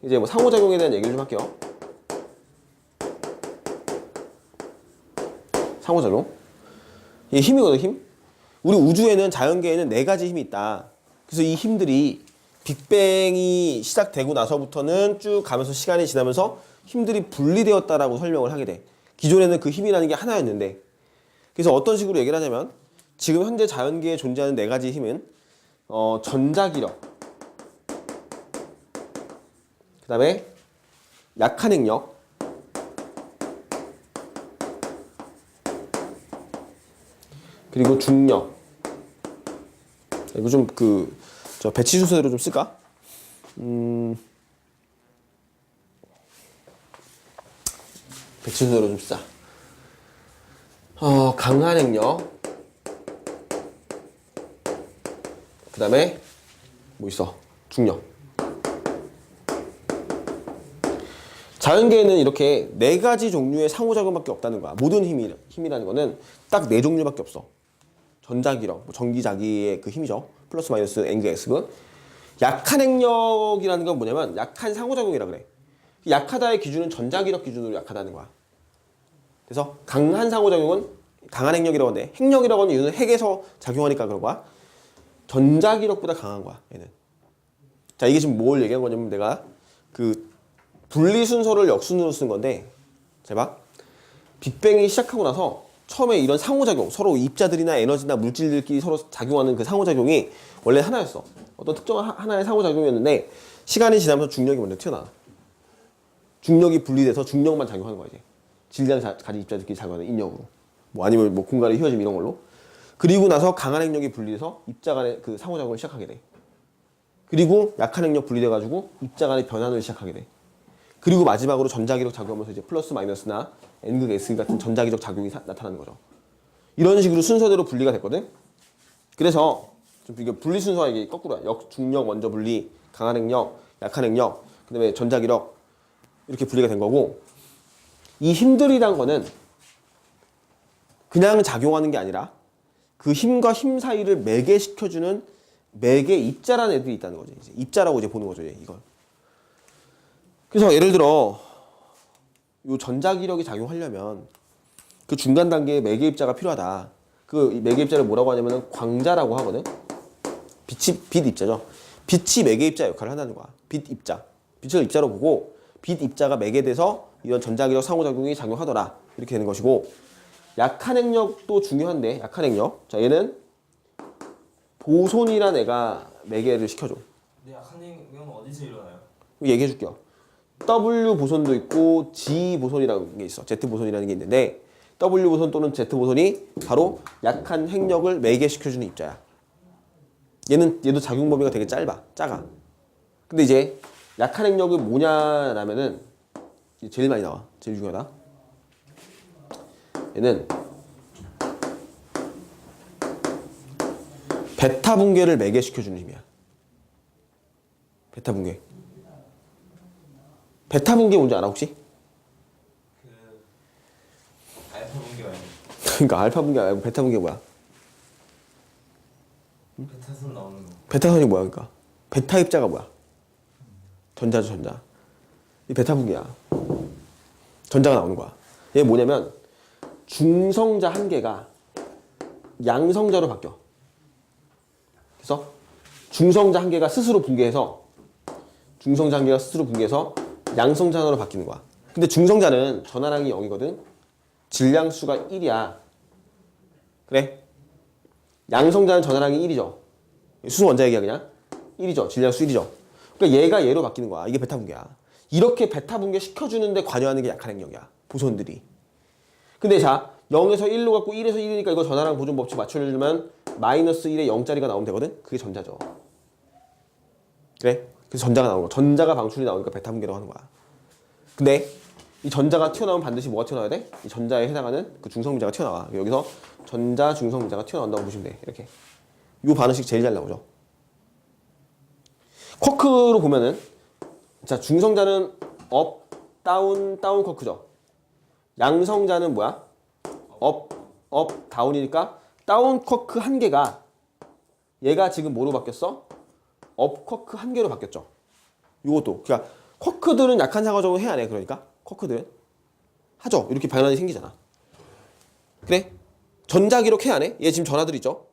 이제 뭐 상호작용에 대한 얘기를 좀 할게요. 상호작용. 이게 힘이거든, 힘. 우리 우주에는, 자연계에는 4가지 힘이 있다. 그래서 이 힘들이 빅뱅이 시작되고 나서부터는 쭉 가면서 시간이 지나면서 힘들이 분리되었다라고 설명을 하게 돼. 기존에는 그 힘이라는 게 하나였는데. 그래서 어떤 식으로 얘기를 하냐면, 지금 현재 자연계에 존재하는 4가지 힘은 전자기력, 그 다음에 약한 행력, 그리고 중력. 이거 좀 저 배치 순서대로 좀 쓸까? 배치 순서대로 좀 쓰자. 강한 행력, 그 다음에 뭐 있어? 중력. 자연계에는 이렇게 4가지 종류의 상호작용밖에 없다는 거야. 모든 힘이라는 거는 딱 4종류밖에 없어. 전자기력, 뭐 전기자기의 그 힘이죠. 플러스 마이너스 N과 S군. 약한 행력이라는 건 뭐냐면 약한 상호작용이라 그래. 약하다의 기준은 전자기력 기준으로 약하다는 거야. 그래서 강한 상호작용은 강한 행력이라고 하는데, 행력이라고 하는 이유는 핵에서 작용하니까 그런 거야. 전자기력보다 강한 거야, 얘는. 자, 이게 지금 뭘 얘기한 거냐면, 내가 그 분리 순서를 역순으로 쓴 건데, 잘 봐. 빅뱅이 시작하고 나서 처음에 이런 상호작용, 서로 입자들이나 에너지나 물질들끼리 서로 작용하는 그 상호작용이 원래 하나였어. 어떤 특정한 하나의 상호작용이었는데, 시간이 지나면서 중력이 먼저 튀어나와. 중력이 분리돼서 중력만 작용하는 거야, 이제. 질량 가진 입자들끼리 작용하는 인력으로. 뭐 아니면 뭐 공간의 휘어짐 이런 걸로. 그리고 나서 강한 행력이 분리돼서 입자 간의 그 상호작용을 시작하게 돼. 그리고 약한 행력 분리돼가지고 입자 간의 변환을 시작하게 돼. 그리고 마지막으로 전자기력 작용하면서 이제 플러스 마이너스나 N극 S 같은 전자기적 작용이 나타나는 거죠. 이런 식으로 순서대로 분리가 됐거든. 그래서 좀 이게 분리 순서가 이게 거꾸로야. 역중력 먼저 분리, 강한 행력, 약한 행력, 그다음에 전자기력 이렇게 분리가 된 거고, 이 힘들이란 거는 그냥 작용하는 게 아니라 그 힘과 힘 사이를 매개시켜주는 매개 입자라는 애들이 있다는 거죠. 이제 입자라고 이제 보는 거죠, 이걸. 그래서 예를 들어 이 전자기력이 작용하려면 그 중간 단계에 매개 입자가 필요하다. 그 매개 입자를 뭐라고 하냐면은 광자라고 하거든. 빛 입자죠. 빛이 매개 입자 역할을 한다는 거야. 빛 입자. 빛을 입자로 보고 빛 입자가 매개돼서 이런 전자기력 상호작용이 작용하더라. 이렇게 되는 것이고, 약한 행력도 중요한데, 약한 행력. 자, 얘는 보손이란 애가 매개를 시켜줘. 근데 약한 행력은 어디서 일어나요? 얘기해 줄게요. W 보손도 있고 G 보손이라는 게 있어. Z 보손이라는 게 있는데, W 보손 또는 Z 보손이 바로 약한 행력을 매개시켜주는 입자야. 얘도 작용 범위가 되게 작아. 근데 이제 약한 행력이 뭐냐라면은 제일 많이 나와. 제일 중요하다. 얘는 베타 붕괴를 매개시켜주는 힘이야. 베타 붕괴. 베타 붕괴 뭔지 알아 혹시? 알파 붕괴가 아니에요. 그러니까 알파 분계 말고 베타 분계 뭐야? 베타선 나오는 거. 베타선이 뭐야? 그러니까 베타 입자가 뭐야? 전자죠, 전자. 이 베타 분계야. 전자가 나오는 거야. 얘 뭐냐면 중성자 한 개가 양성자로 바뀌어. 그래서 중성자 한 개가 스스로 붕괴해서 양성자로 바뀌는 거야. 근데 중성자는 전하량이 0이거든. 질량수가 1이야. 그래? 양성자는 전하량이 1이죠. 수소 원자 얘기야 그냥. 1이죠. 질량수 1이죠. 그러니까 얘가 얘로 바뀌는 거야. 이게 베타 붕괴야. 이렇게 베타 붕괴 시켜주는데 관여하는 게 약한 행력이야. 보손들이. 근데 자 0에서 1로 갖고 1에서 1이니까 이거 전하량 보존 법칙 맞춰주면 마이너스 1에 0짜리가 나오면 되거든. 그게 전자죠. 그래? 그래서 전자가 나오는 거야. 전자가 방출이 나오니까 베타 붕괴라고 하는 거야. 근데 이 전자가 튀어나오면 반드시 뭐가 튀어나와야 돼? 이 전자에 해당하는 그 중성미자가 튀어나와. 여기서 전자 중성미자가 튀어나온다고 보시면 돼. 이렇게. 요 반응식 제일 잘 나오죠. 쿼크로 보면은 자 중성자는 업, 다운, 다운 쿼크죠. 양성자는 뭐야? 업, 다운이니까 다운 쿼크 한 개가 얘가 지금 뭐로 바뀌었어? 업 쿼크 한 개로 바뀌었죠. 요것도 그러니까 쿼크들은 약한 상호작용을 해야 해. 그러니까 쿼크들은 하죠. 이렇게 변환이 생기잖아. 그래? 전자기록 해야 해. 얘 지금 전하들 있죠?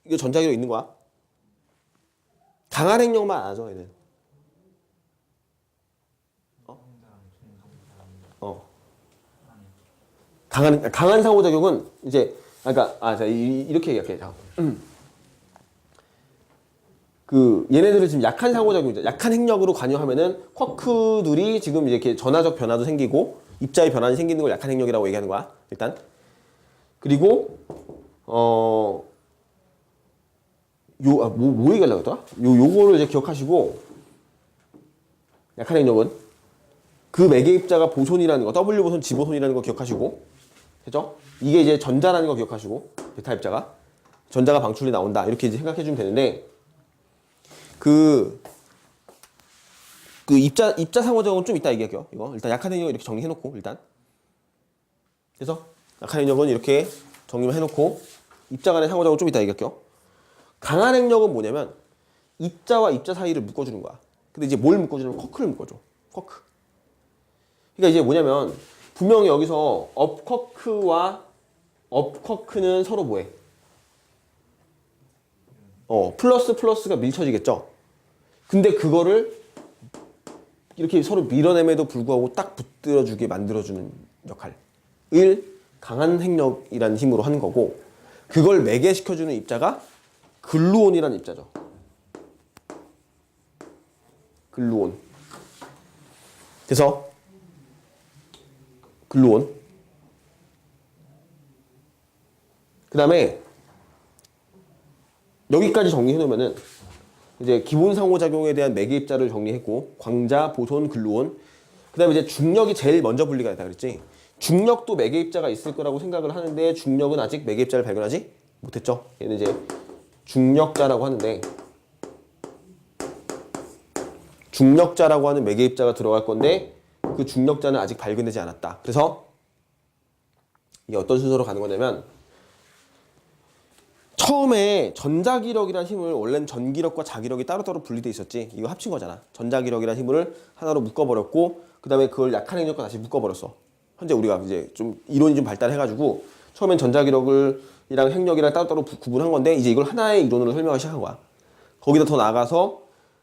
이거 전자기록 있는 거야. 강한 행력만 안 하죠, 얘는. 강한 상호작용은 이제 그러니까 자, 이렇게 얘기할게. 자. 그 얘네들은 지금 약한 상호작용이죠. 약한 행력으로 관여하면은 쿼크들이 지금 이렇게 전하적 변화도 생기고 입자의 변환이 생기는 걸 약한 행력이라고 얘기하는 거야. 일단. 그리고 뭐 얘기하려고 했더라? 요거를 이제 기억하시고 약한 행력은 그 매개 입자가 보손이라는 거, W 보손, G 보손이라는 거 기억하시고, 그죠? 이게 이제 전자라는 거 기억하시고, 베타 입자가 전자가 방출이 나온다 이렇게 이제 생각해 주면 되는데, 그 입자 상호작용은 좀 이따 얘기할게요. 이거 일단 약한 행력 이렇게 정리해 놓고 일단. 그래서 약한 행력은 이렇게 정리를 해 놓고 입자 간의 상호작용은 좀 이따 얘기할게요. 강한 행력은 뭐냐면 입자와 입자 사이를 묶어주는 거야. 근데 이제 뭘 묶어주냐면 쿼크를 묶어줘. 쿼크. 그러니까 이제 뭐냐면 분명히 여기서 업쿼크와 업쿼크는 서로 뭐해? 플러스가 밀쳐지겠죠. 근데 그거를 이렇게 서로 밀어냄에도 불구하고 딱 붙들어주게 만들어주는 역할을 강한 행력이라는 힘으로 하는 거고, 그걸 매개시켜주는 입자가 글루온이라는 입자죠. 글루온. 그래서 글루온. 그 다음에 여기까지 정리해 놓으면은 이제 기본 상호작용에 대한 매개 입자를 정리했고, 광자, 보손, 글루온. 그 다음에 이제 중력이 제일 먼저 분리가 됐다 그랬지. 중력도 매개 입자가 있을 거라고 생각을 하는데 중력은 아직 매개 입자를 발견하지 못했죠. 얘는 이제 중력자라고 하는데, 중력자라고 하는 매개 입자가 들어갈 건데 그 중력자는 아직 발견되지 않았다. 그래서 이게 어떤 순서로 가는 거냐면, 처음에 전자기력이라는 힘을 원래는 전기력과 자기력이 따로따로 분리돼 있었지. 이거 합친 거잖아. 전자기력이라는 힘을 하나로 묶어버렸고, 그 다음에 그걸 약한 행력과 다시 묶어버렸어. 현재 우리가 이제 좀 이론이 좀 발달해가지고 처음엔 전자기력이랑 행력이랑 따로따로 구분한 건데, 이제 이걸 하나의 이론으로 설명하기 시작한 거야. 거기다 더 나아가서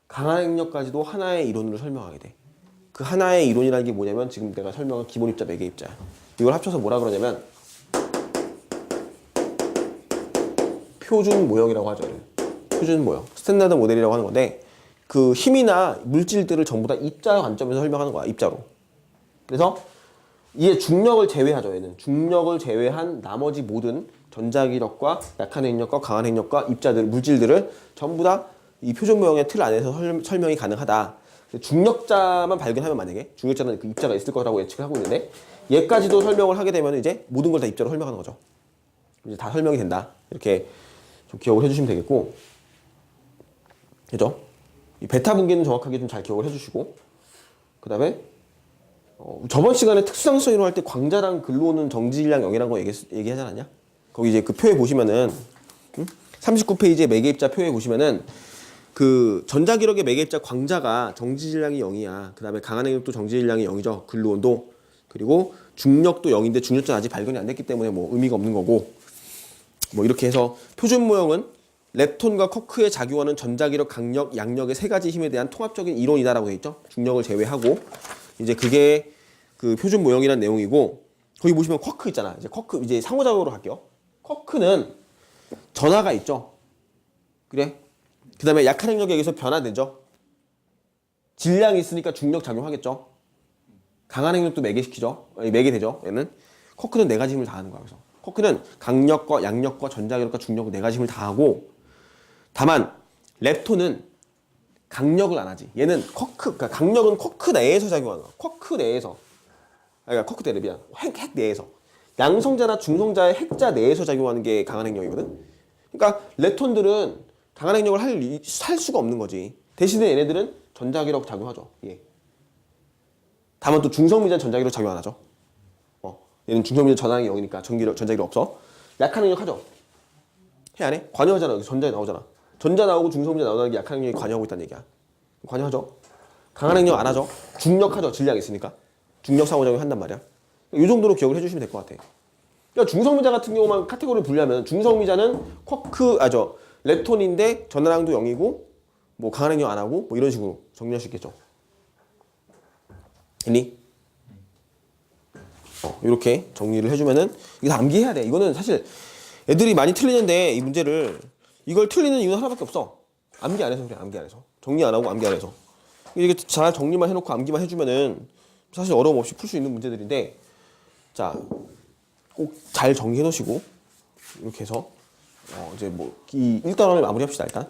강한 행력까지도 하나의 이론으로 설명하게 돼. 그 하나의 이론이라는 게 뭐냐면 지금 내가 설명한 기본 입자, 매개 입자야. 이걸 합쳐서 뭐라 그러냐면 표준 모형이라고 하죠. 표준 모형, 스탠다드 모델이라고 하는 건데, 그 힘이나 물질들을 전부 다 입자 관점에서 설명하는 거야. 입자로. 그래서 이게 중력을 제외하죠. 얘는 중력을 제외한 나머지 모든 전자기력과 약한 행력과 강한 행력과 입자들, 물질들을 전부 다 이 표준 모형의 틀 안에서 설명이 가능하다. 중력자만 발견하면 만약에 중력자는 그 입자가 있을 거라고 예측을 하고 있는데, 얘까지도 설명을 하게 되면 이제 모든 걸 다 입자로 설명하는 거죠. 이제 다 설명이 된다. 이렇게 좀 기억을 해주시면 되겠고, 그죠? 이 베타 분계는 정확하게 좀 잘 기억을 해주시고, 그 다음에 저번 시간에 특수상수성 이론할 때 광자랑 글루온은 정지질량 0이라는 거 얘기하지 않았냐? 거기 이제 그 표에 보시면은 39페이지의 매개입자 표에 보시면은 그 전자기록의 매개입자 광자가 정지질량이 0이야. 그 다음에 강한행력도 정지질량이 0이죠. 근루온도. 그리고 중력도 0인데 중력자는 아직 발견이 안 됐기 때문에 뭐 의미가 없는 거고. 뭐 이렇게 해서 표준 모형은 렙톤과 커크에 작용하는 전자기력, 강력, 양력의 세 가지 힘에 대한 통합적인 이론이다라고 돼 있죠. 중력을 제외하고 이제 그게 그 표준 모형이라는 내용이고 거기 보시면 쿼크 있잖아. 이제 쿼크 이제 상호작용으로 갈게요. 쿼크는 전하가 있죠. 그래? 그 다음에 약한 행력에 의해서 변화되죠. 질량이 있으니까 중력 작용하겠죠. 강한 행력도 매개시키죠. 매개되죠. 얘는 쿼크는 네 가지 힘을 다하는 거야. 그래서 쿼크는 강력과 양력과 전자기력과 중력을 네 가지 힘을 다하고 다만 렙톤은 강력을 안 하지. 얘는 쿼크, 그러니까 강력은 쿼크 내에서 작용하는 거야. 쿼크 내에서. 그러니까 쿼크 내에 미안. 핵 내에서. 양성자나 중성자의 핵자 내에서 작용하는 게 강한 행력이거든. 그러니까 렙톤들은 강한 행력을 할 수가 없는 거지. 대신에 얘네들은 전자기력 작용하죠. 예. 다만 또 중성미자는 전자기력 작용 안 하죠. 얘는 중성미자 전하는 0이니까 전자기력 없어. 약한 행력 하죠. 해 안 해? 관여하잖아. 여기 전자에 나오잖아. 전자 나오고 중성미자 나오는 게 약한 행력이 관여하고 있다는 얘기야. 관여하죠. 강한 행력 안 하죠. 중력하죠. 질량 있으니까. 중력 상호작용 한단 말이야. 이 정도로 기억을 해주시면 될 것 같아. 그러니까 중성미자 같은 경우만 카테고리를 분류하면 중성미자는 렙톤인데 전하량도 0이고 뭐 강한 행력 안 하고 뭐 이런 식으로 정리할 수 있겠죠. 됐니? 이렇게 정리를 해주면은 이거 다 암기해야 돼. 이거는 사실 애들이 많이 틀리는데 이 문제를 이걸 틀리는 이유는 하나밖에 없어. 암기 안 해서 그래. 암기 안 해서. 정리 안 하고 암기 안 해서. 이렇게 잘 정리만 해놓고 암기만 해주면은 사실 어려움 없이 풀 수 있는 문제들인데 자, 꼭 잘 정리해 놓으시고 이렇게 해서 이제 뭐 이 1단원을 마무리합시다 일단.